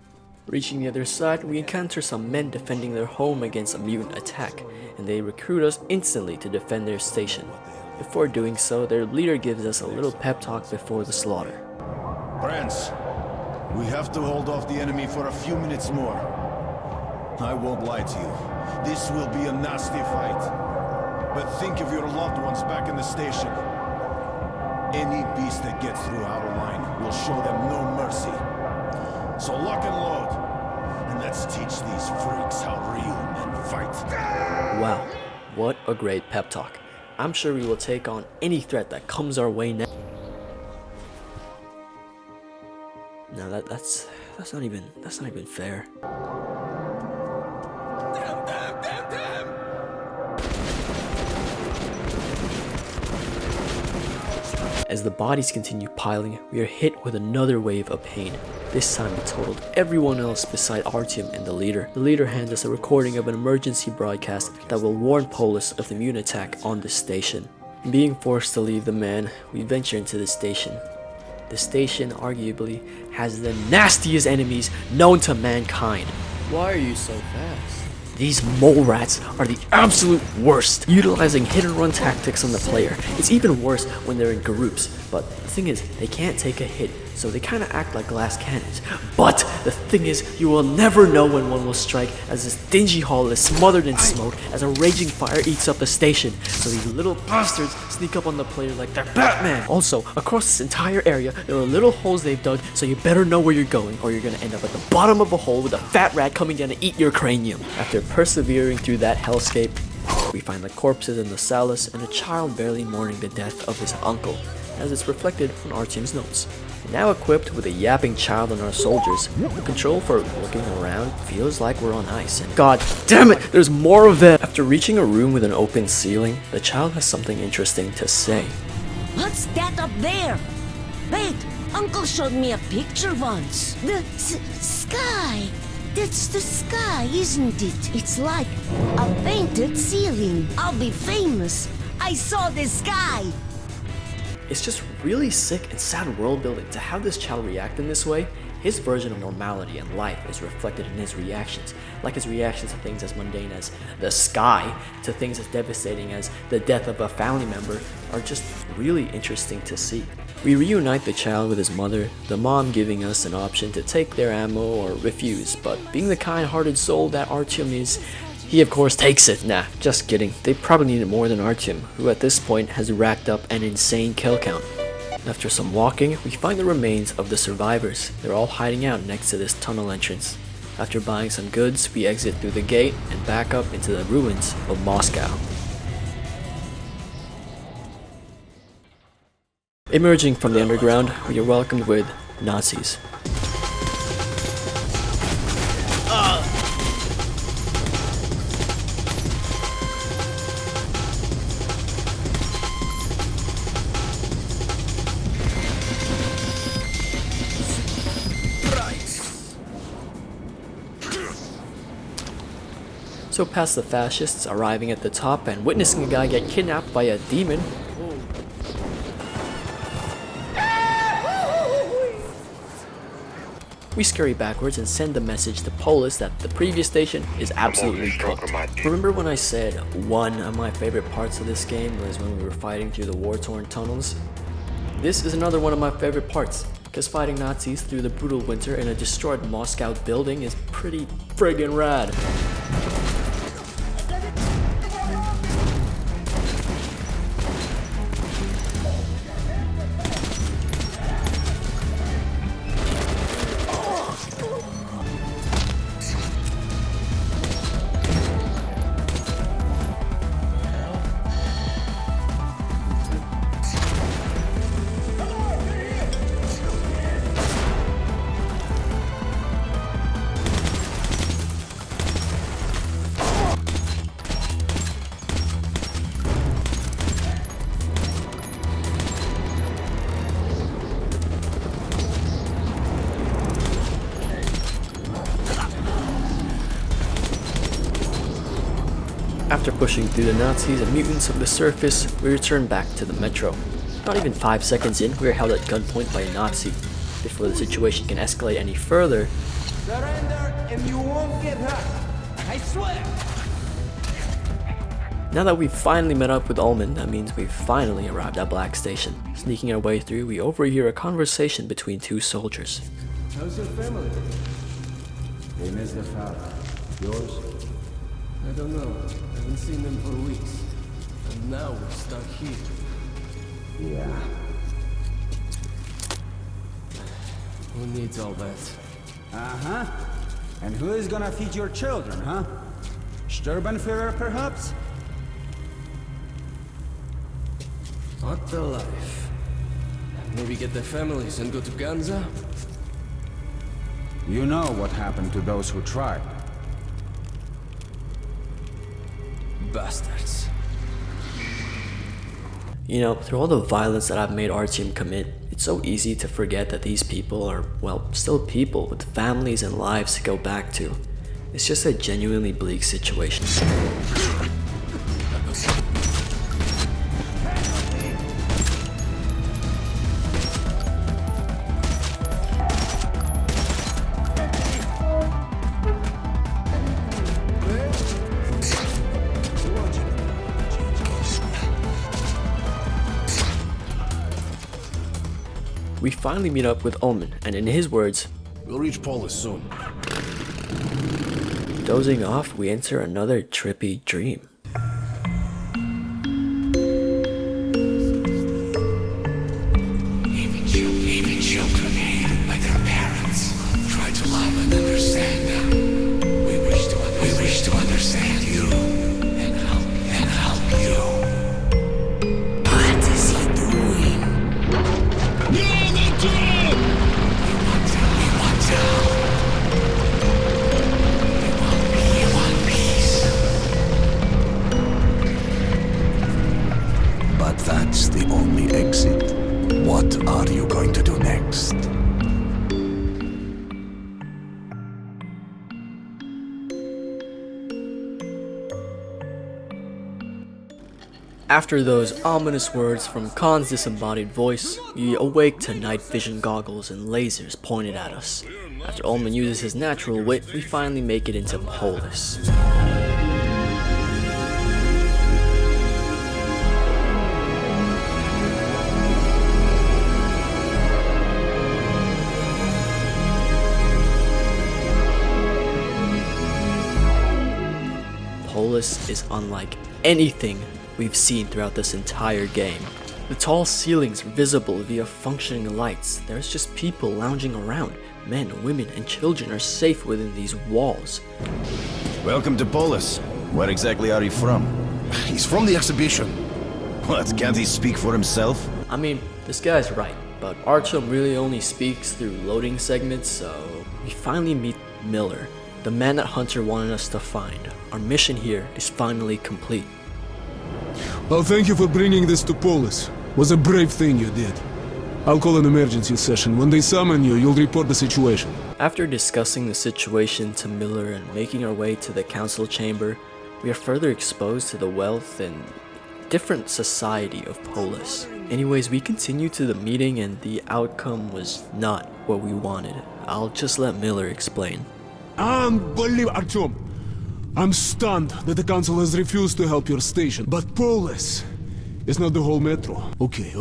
Reaching the other side, we encounter some men defending their home against a mutant attack, and they recruit us instantly to defend their station. Before doing so, their leader gives us a little pep talk before the slaughter. Friends, we have to hold off the enemy for a few minutes more. I won't lie to you, this will be a nasty fight. But think of your loved ones back in the station. Any beast that gets through our line will show them no mercy. So lock and load, and let's teach these freaks how real men fight. Wow, what a great pep talk. I'm sure we will take on any threat that comes our way next. No, that's not even fair. As the bodies continue piling, we are hit with another wave of pain. This time it totaled everyone else beside Artyom and the leader. The leader hands us a recording of an emergency broadcast that will warn Polis of the immune attack on the station. Being forced to leave the man, we venture into the station. The station arguably has the nastiest enemies known to mankind. Why are you so fast? These mole rats are the absolute worst, utilizing hit and run tactics on the player. It's even worse when they're in groups, but the thing is, they can't take a hit, so they kinda act like glass cannons. But the thing is, you will never know when one will strike, as this dingy hall is smothered in smoke as a raging fire eats up the station, so these little bastards sneak up on the player like they're Batman. Also, across this entire area, there are little holes they've dug, so you better know where you're going, or you're gonna end up at the bottom of a hole with a fat rat coming down to eat your cranium. After persevering through that hellscape, we find the corpses in the solace and a child barely mourning the death of his uncle, as it's reflected on Artyom's notes. Now equipped with a yapping child and our soldiers, the control for looking around feels like we're on ice, and god damn it, there's more of them! After reaching a room with an open ceiling, the child has something interesting to say. What's that up there? Wait, Uncle showed me a picture once. The sky. That's the sky, isn't it? It's like a painted ceiling. I'll be famous. I saw the sky. It's just really sick and sad world building to have this child react in this way. His version of normality and life is reflected in his reactions, like his reactions to things as mundane as the sky, to things as devastating as the death of a family member, are just really interesting to see. We reunite the child with his mother, the mom giving us an option to take their ammo or refuse, but being the kind-hearted soul that Artyom is, he of course takes it. Nah, just kidding. They probably need it more than Artyom, who at this point has racked up an insane kill count. After some walking, we find the remains of the survivors. They're all hiding out next to this tunnel entrance. After buying some goods, we exit through the gate and back up into the ruins of Moscow. Emerging from the underground, we are welcomed with Nazis. So past the fascists arriving at the top and witnessing a guy get kidnapped by a demon, we scurry backwards and send the message to Polis that the previous station is absolutely cooked. Remember when I said one of my favorite parts of this game was when we were fighting through the war-torn tunnels? This is another one of my favorite parts, because fighting Nazis through the brutal winter in a destroyed Moscow building is pretty friggin' rad. After pushing through the Nazis and mutants of the surface, we return back to the metro. Not even 5 seconds in, we are held at gunpoint by a Nazi. Before the situation can escalate any further, Surrender and you won't get hurt. I swear. Now that we've finally met up with Ullman, that means we've finally arrived at Black Station. Sneaking our way through, we overhear a conversation between two soldiers. How's your family? They miss their father. Yours? I don't know. I haven't seen them for weeks. And now we're stuck here. Yeah. Who needs all that? Uh-huh. And who is gonna feed your children, huh? Sturbenführer, perhaps? What the life? Maybe get their families and go to Ganza? You know what happened to those who tried. Bastards. You know, through all the violence that I've made Artyom commit, it's so easy to forget that these people are, well, still people with families and lives to go back to. It's just a genuinely bleak situation. We finally meet up with Omen, and in his words, we'll reach Polis soon. Dozing off, we enter another trippy dream. Even children hate like their parents. Try to love and understand them. We wish to understand you and help you. What is he doing? We want out. We want peace. But that's the only exit. What are you going to do next? After those ominous words from Khan's disembodied voice, we awake to night vision goggles and lasers pointed at us. After Omen uses his natural wit, we finally make it into Polis. Polis is unlike anything we've seen throughout this entire game. The tall ceilings are visible via functioning lights. There's just people lounging around. Men, women, and children are safe within these walls. Welcome to Polis. Where exactly are you from? He's from the exhibition. What, can't he speak for himself? I mean, this guy's right, but Artyom really only speaks through loading segments, so we finally meet Miller, the man that Hunter wanted us to find. Our mission here is finally complete. Well, thank you for bringing this to Polis. Was a brave thing you did. I'll call an emergency session. When they summon you, you'll report the situation. After discussing the situation to Miller and making our way to the council chamber, we are further exposed to the wealth and different society of Polis. Anyways, we continue to the meeting and the outcome was not what we wanted. I'll just let Miller explain. Unbelievable, Artyom! I'm stunned that the council has refused to help your station, but Polis is not the whole metro. Okay.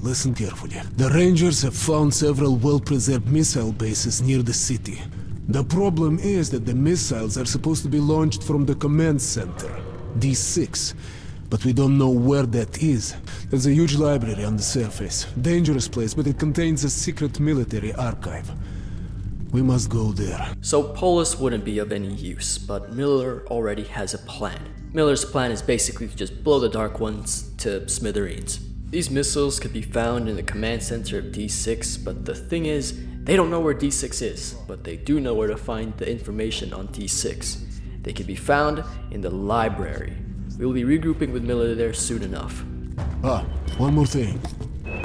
Listen carefully. The Rangers have found several well-preserved missile bases near the city. The problem is that the missiles are supposed to be launched from the command center, D6. But we don't know where that is. There's a huge library on the surface. Dangerous place, but it contains a secret military archive. We must go there. So Polis wouldn't be of any use, but Miller already has a plan. Miller's plan is basically to just blow the Dark Ones to smithereens. These missiles could be found in the command center of D6, but the thing is, they don't know where D6 is, but they do know where to find the information on D6. They can be found in the library. We will be regrouping with Miller there soon enough. One more thing.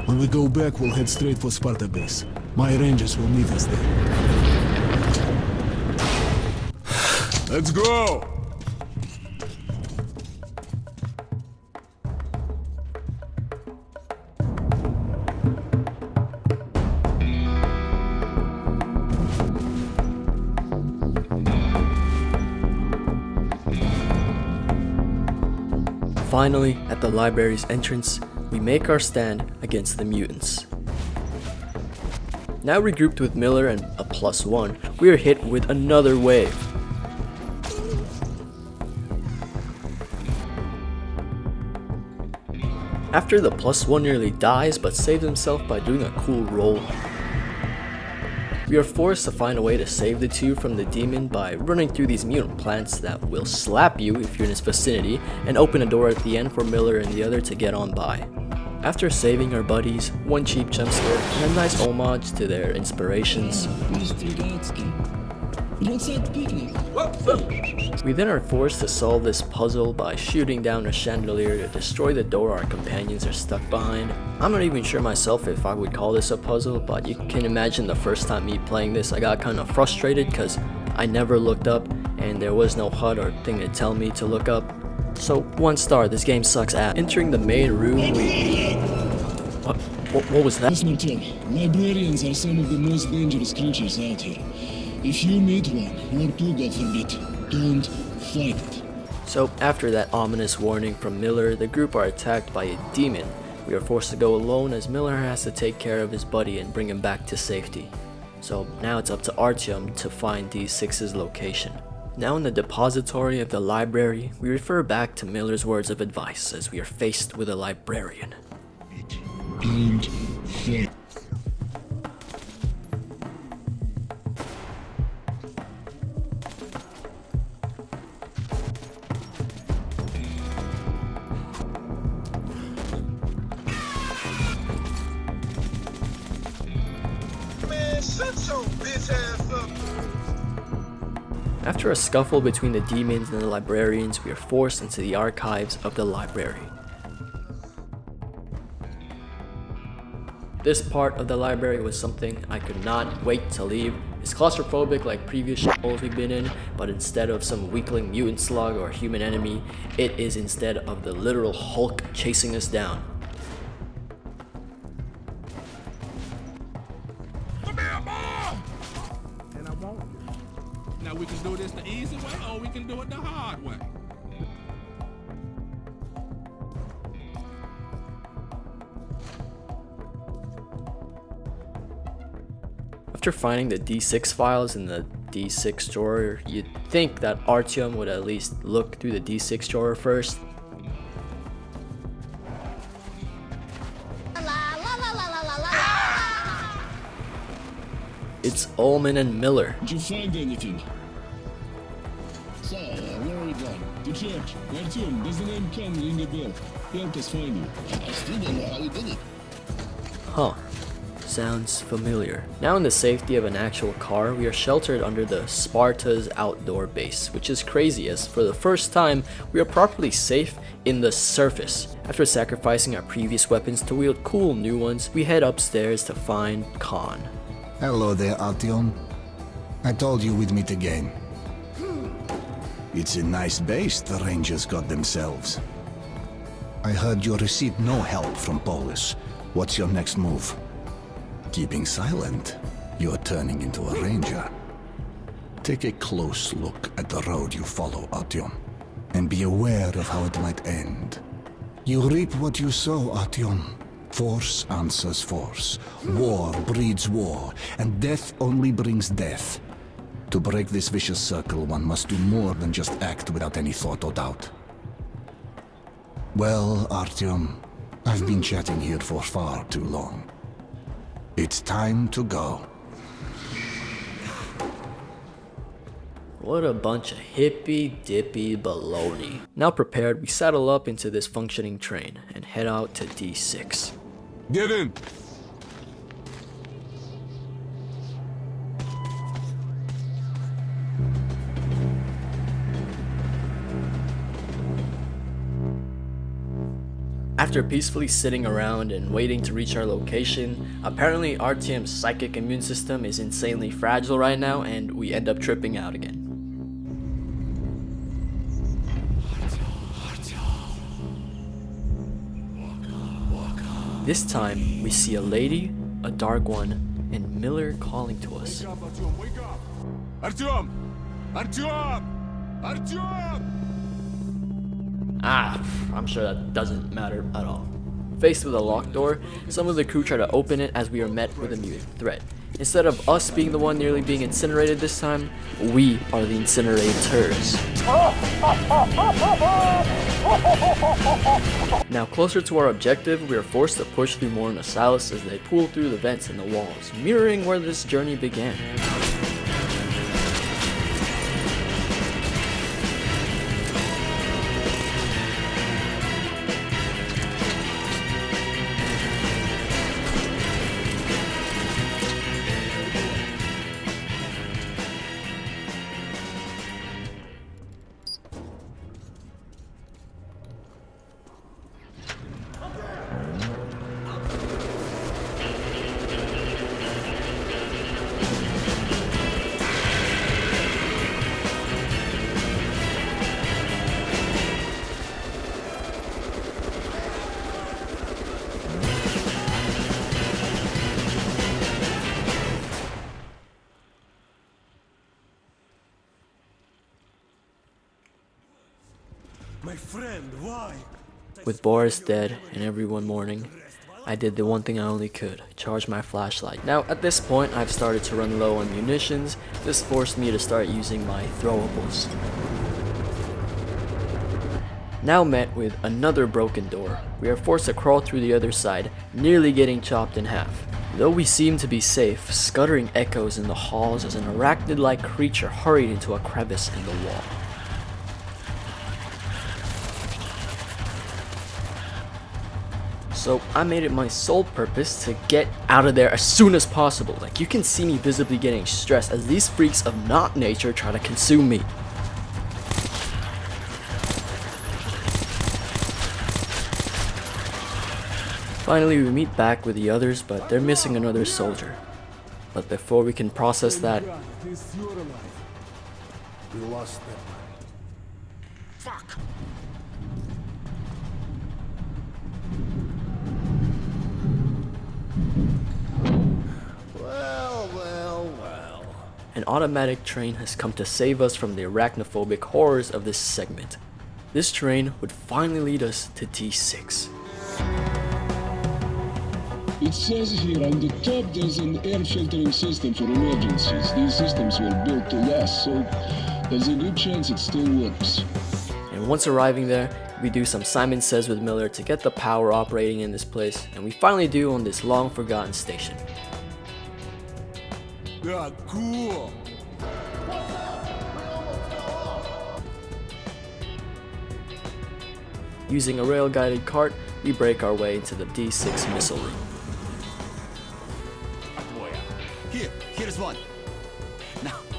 When we go back, we'll head straight for Sparta base. My Rangers will meet us there. Let's go! Finally, at the library's entrance, we make our stand against the mutants. Now regrouped with Miller and a +1, we are hit with another wave. After the +1 nearly dies but saves himself by doing a cool roll. We are forced to find a way to save the two from the demon by running through these mutant plants that will slap you if you're in its vicinity, and open a door at the end for Miller and the other to get on by. After saving our buddies, one cheap jump scare, and a nice homage to their inspirations, we then are forced to solve this puzzle by shooting down a chandelier to destroy the door our companions are stuck behind. I'm not even sure myself if I would call this a puzzle, but you can imagine the first time me playing this I got kind of frustrated because I never looked up and there was no HUD or thing to tell me to look up. So 1 star, this game sucks ass. Entering the main room, what was that? Listen, Artyom, librarians are some of the most dangerous creatures out here. If you meet one, or two, God forbid, don't fight it. So after that ominous warning from Miller, the group are attacked by a demon. We are forced to go alone as Miller has to take care of his buddy and bring him back to safety. So now it's up to Artyom to find D6's location. Now in the depository of the library, we refer back to Miller's words of advice as we are faced with a librarian. Don't fight. After a scuffle between the demons and the librarians, we are forced into the archives of the library. This part of the library was something I could not wait to leave. It's claustrophobic like previous shows we've been in, but instead of some weakling mutant slug or human enemy, it is instead of the literal Hulk chasing us down. Now we can do this the easy way or we can do it the hard way. After finding the D6 files in the D6 drawer, you'd think that Artyom would at least look through the D6 drawer first. It's Ullman and Miller. Did you find anything? So, where are we going? To church. Artyom, does the name Ken ring a bell? Help us find you. I still don't know how you did it. Huh. Sounds familiar. Now in the safety of an actual car, we are sheltered under the Sparta's outdoor base, which is crazy as for the first time, we are properly safe in the surface. After sacrificing our previous weapons to wield cool new ones, we head upstairs to find Khan. Hello there, Artyom. I told you we'd meet again. It's a nice base the Rangers got themselves. I heard you received no help from Polis. What's your next move? Keeping silent, you're turning into a Ranger. Take a close look at the road you follow, Artyom, and be aware of how it might end. You reap what you sow, Artyom. Force answers force. War breeds war, and death only brings death. To break this vicious circle, one must do more than just act without any thought or doubt. Well, Artyom, I've been chatting here for far too long. It's time to go. What a bunch of hippy-dippy baloney. Now prepared, we saddle up into this functioning train and head out to D6. Get in! After peacefully sitting around and waiting to reach our location, apparently Artyom's psychic immune system is insanely fragile right now and we end up tripping out again. This time, we see a lady, a dark one, and Miller calling to us. Wake up! Artyom! Artyom! Artyom! I'm sure that doesn't matter at all. Faced with a locked door, some of the crew try to open it as we are met with a mutant threat. Instead of us being the one nearly being incinerated this time, we are the incinerators. Now closer to our objective, we are forced to push through more Nassalis as they pull through the vents in the walls, mirroring where this journey began. My friend, why? With Boris dead and everyone mourning, I did the one thing I only could, charge my flashlight. Now at this point I've started to run low on munitions. This forced me to start using my throwables. Now met with another broken door, we are forced to crawl through the other side, nearly getting chopped in half. Though we seem to be safe, scuttering echoes in the halls as an arachnid-like creature hurried into a crevice in the wall. So I made it my sole purpose to get out of there as soon as possible. Like, you can see me visibly getting stressed as these freaks of not nature try to consume me. Finally, we meet back with the others, but they're missing another soldier. But before we can process that, We lost them. Fuck! Well. an automatic train has come to save us from the arachnophobic horrors of this segment. This train would finally lead us to T6. It says here on the top there's an air filtering system for emergencies. These systems were built to last, so there's a good chance it still works. And once arriving there, we do some Simon Says with Miller to get the power operating in this place, and we finally do on this long forgotten station. Yeah, cool. Using a rail-guided cart, we break our way into the D6 missile room. Here's one.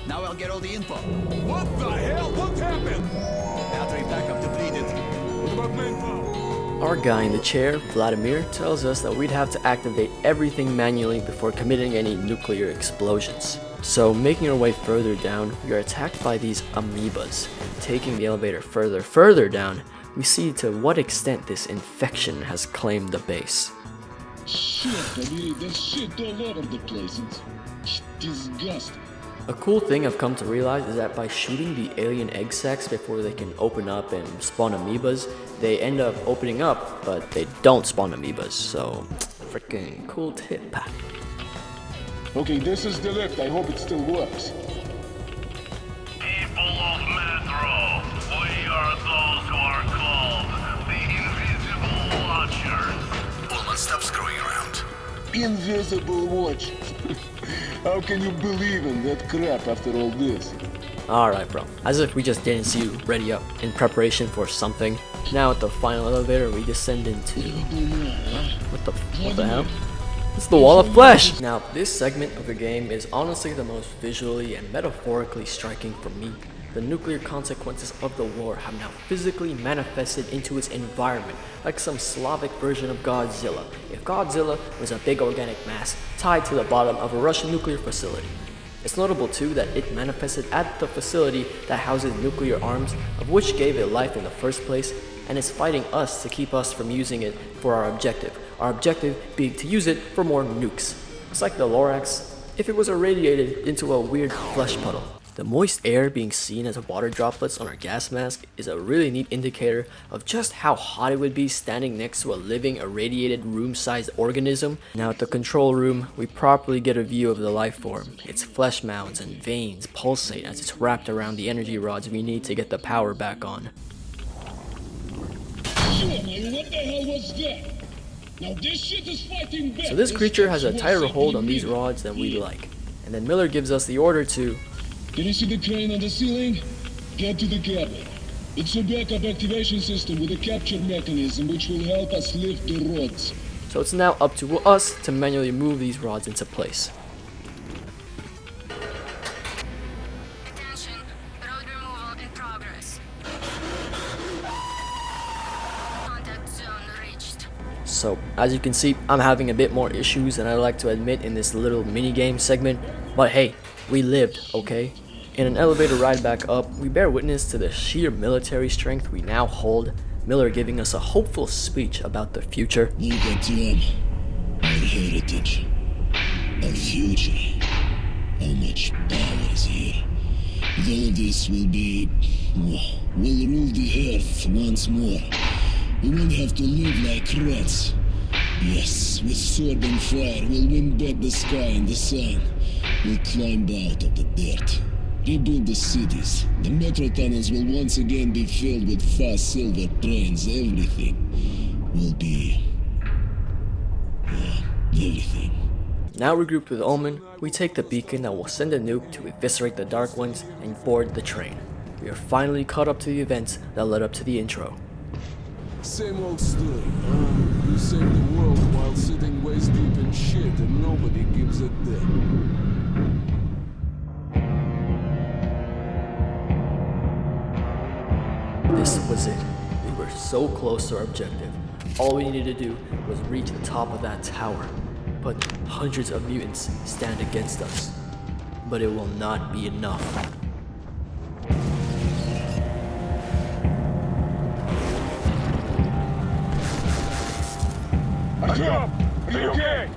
Now I'll get all the info. What the hell? What happened? Battery backup depleted. What about manpower? Our guy in the chair, Vladimir, tells us that we'd have to activate everything manually before committing any nuclear explosions. So, making our way further down, we are attacked by these amoebas. Taking the elevator further down, we see to what extent this infection has claimed the base. Shit, I mean, there's shit all over the place. It's disgusting. A cool thing I've come to realize is that by shooting the alien egg sacs before they can open up and spawn amoebas, they end up opening up, but they don't spawn amoebas, so freaking cool tip. Okay, this is the lift. I hope it still works. People of Metro, we are those who are called the Invisible Watchers. Bourbon, stop screwing around. Invisible watch. How can you believe in that crap after all this? Alright bro, as if we just didn't see you ready up in preparation for something. Now at the final elevator we descend into... What the hell? It's the Wall of Flesh! Now this segment of the game is honestly the most visually and metaphorically striking for me. The nuclear consequences of the war have now physically manifested into its environment, like some Slavic version of Godzilla. If Godzilla was a big organic mass tied to the bottom of a Russian nuclear facility. It's notable too that it manifested at the facility that houses nuclear arms, of which gave it life in the first place, and is fighting us to keep us from using it for our objective being to use it for more nukes. It's like the Lorax if it was irradiated into a weird flesh puddle. The moist air being seen as water droplets on our gas mask is a really neat indicator of just how hot it would be standing next to a living irradiated room-sized organism. Now at the control room, we properly get a view of the life form. Its flesh mounds and veins pulsate as it's wrapped around the energy rods we need to get the power back on. What the hell was that? Now this shit is fighting back. So this creature has a tighter hold on these rods than we'd like. And then Miller gives us the order to... Can you see the crane on the ceiling? Get to the cabin. It's a backup activation system with a capture mechanism which will help us lift the rods. So it's now up to us to manually move these rods into place. Attention, road removal in progress. Contact zone reached. So as you can see, I'm having a bit more issues than I'd like to admit in this little mini game segment, but hey, we lived, okay? In an elevator ride back up, we bear witness to the sheer military strength we now hold, Miller giving us a hopeful speech about the future. Look at them. Our heritage. Our future. How much power is here. With all of this we'll rule the earth once more. We won't have to live like rats. Yes, with sword and fire, we'll win back the sky and the sun. We'll climb out of the dirt. Rebuild the cities. The metro tunnels will once again be filled with fast silver trains. Everything will be... everything. Now regrouped with Omen, we take the beacon that will send a nuke to eviscerate the Dark Ones and board the train. We are finally caught up to the events that led up to the intro. Same old story, huh? You saved the world while sitting waist deep in shit and nobody gives a damn. This was it. We were so close to our objective. All we needed to do was reach the top of that tower. But hundreds of mutants stand against us. But it will not be enough. Artyom, are you okay?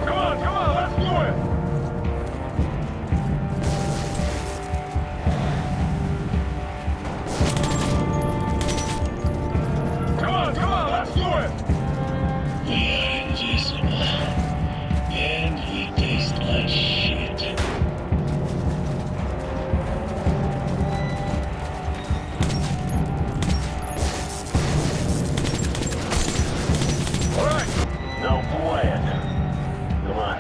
Come on, let's do it! Come on, let's do it! We are invisible. And we taste like shit. Alright, now quiet. Come on.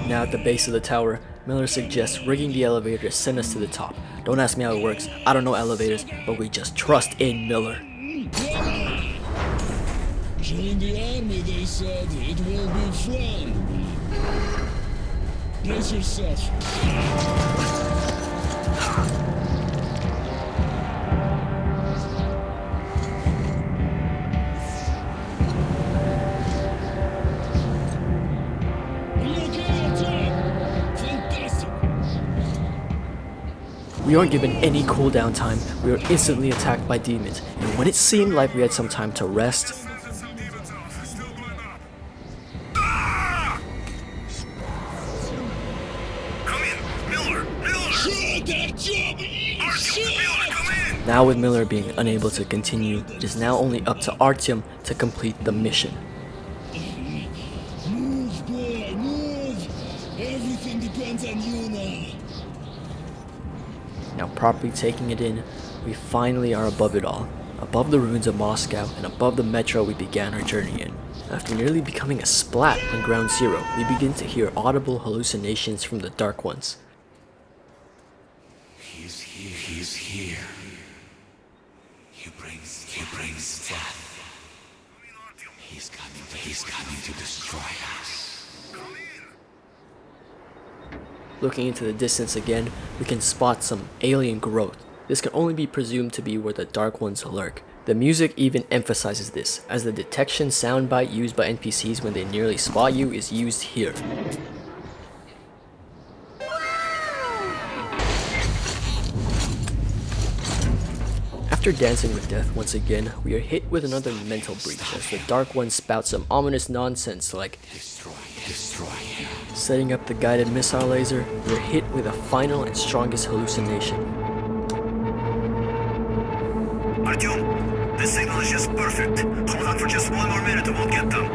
Now at the base of the tower, Miller suggests rigging the elevator to send us to the top. Don't ask me how it works, I don't know elevators, but we just trust in Miller. Join the army, they said. It will be fun. Brace yourself. We aren't given any cooldown time, we were instantly attacked by demons, and when it seemed like we had some time to rest, now with Miller being unable to continue, it is now only up to Artyom to complete the mission. Move, boy, move! Everything depends on you now. Now properly taking it in, we finally are above it all, above the ruins of Moscow and above the metro we began our journey in. After nearly becoming a splat on ground zero, we begin to hear audible hallucinations from the Dark Ones. He's here. He brings death. He's coming to destroy us. Looking into the distance again, we can spot some alien growth. This can only be presumed to be where the Dark Ones lurk. The music even emphasizes this, as the detection soundbite used by NPCs when they nearly spot you is used here. After After dancing with death once again, we are hit with another mental breach as the Dark One spouts some ominous nonsense like setting up the guided missile laser. We are hit with a final and strongest hallucination. Artyom, this signal is just perfect. Hold on for just one more minute and we'll get them.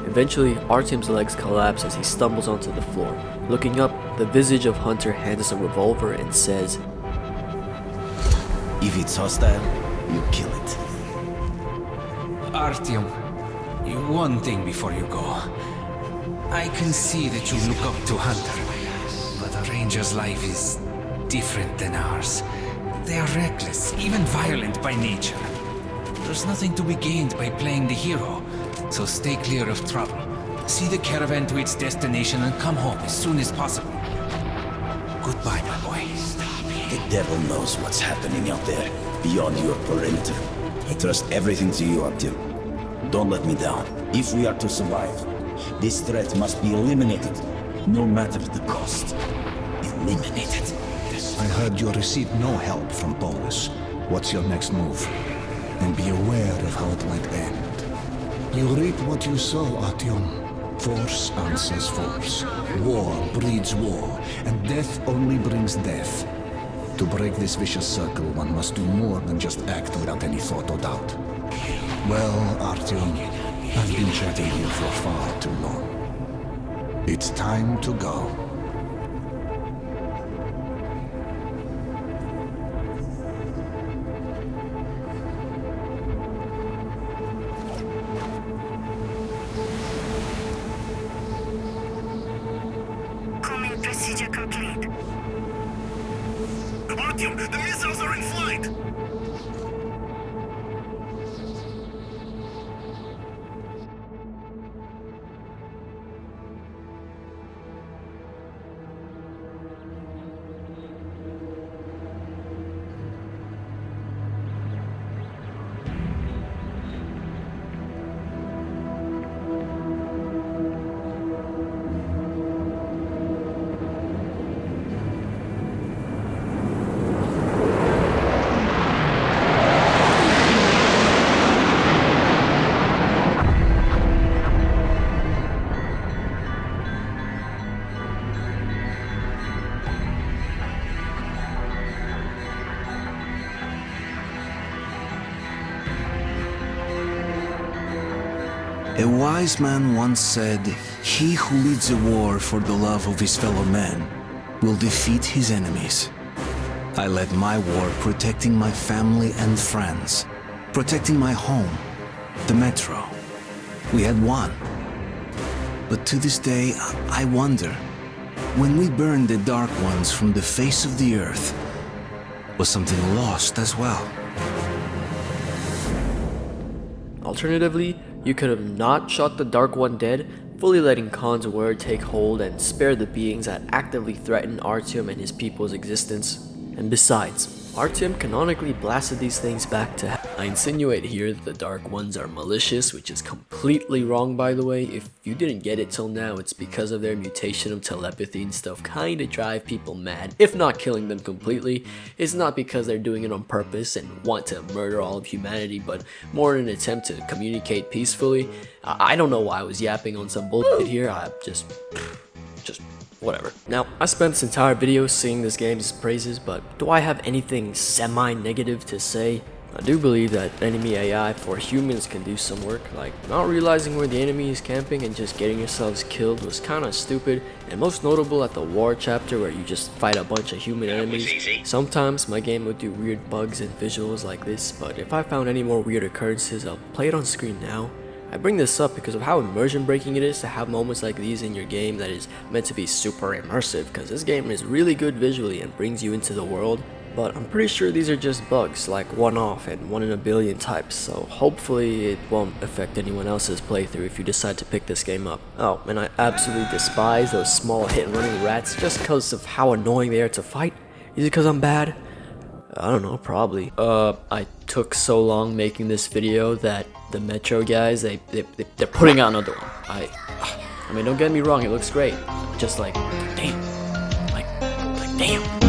Eventually, Artyom's legs collapse as he stumbles onto the floor. Looking up, the visage of Hunter hands us a revolver and says, If it's hostile, you kill it. Artyom, one thing before you go. I can see that you look up to Hunter, but a ranger's life is different than ours. They are reckless, even violent by nature. There's nothing to be gained by playing the hero, so stay clear of trouble. See the caravan to its destination and come home as soon as possible. Goodbye, my boy. The devil knows what's happening out there, beyond your perimeter. I trust everything to you, Artyom. Don't let me down. If we are to survive, this threat must be eliminated, no matter the cost. Eliminated. I heard you received no help from Polis. What's your next move? And be aware of how it might end. You reap what you sow, Artyom. Force answers force. War breeds war, and death only brings death. To break this vicious circle, one must do more than just act without any thought or doubt. Well, Artyom, I've been chatting here for far too long. It's time to go. Procedure complete. Artyom, the missiles are in flight! A wise man once said, "He who leads a war for the love of his fellow men will defeat his enemies." I led my war protecting my family and friends, protecting my home, the metro. We had won. But to this day, I wonder, when we burned the Dark Ones from the face of the earth, was something lost as well? Alternatively, you could have not shot the Dark One dead, fully letting Khan's word take hold and spare the beings that actively threaten Artyom and his people's existence. And besides, Artyom canonically blasted these things back to hell. I insinuate here that the Dark Ones are malicious, which is completely wrong, by the way. If you didn't get it till now, it's because of their mutation of telepathy and stuff kinda drive people mad. If not killing them completely, it's not because they're doing it on purpose and want to murder all of humanity, but more in an attempt to communicate peacefully. I don't know why I was yapping on some bullshit here. just whatever. Now, I spent this entire video singing this game's praises, but do I have anything semi-negative to say? I do believe that enemy AI for humans can do some work, like not realizing where the enemy is camping and just getting yourselves killed was kinda stupid, and most notable at the war chapter where you just fight a bunch of human enemies. Sometimes my game would do weird bugs and visuals like this, but if I found any more weird occurrences, I'll play it on screen now. I bring this up because of how immersion breaking it is to have moments like these in your game that is meant to be super immersive, because this game is really good visually and brings you into the world. But I'm pretty sure these are just bugs, like one-off and 1 in a billion types, so hopefully it won't affect anyone else's playthrough if you decide to pick this game up. Oh, and I absolutely despise those small hit-and-running rats just because of how annoying they are to fight. Is it because I'm bad? I don't know, probably. I took so long making this video that the Metro guys, they're putting out another one. I mean, don't get me wrong, it looks great. Just like, damn. Like, damn.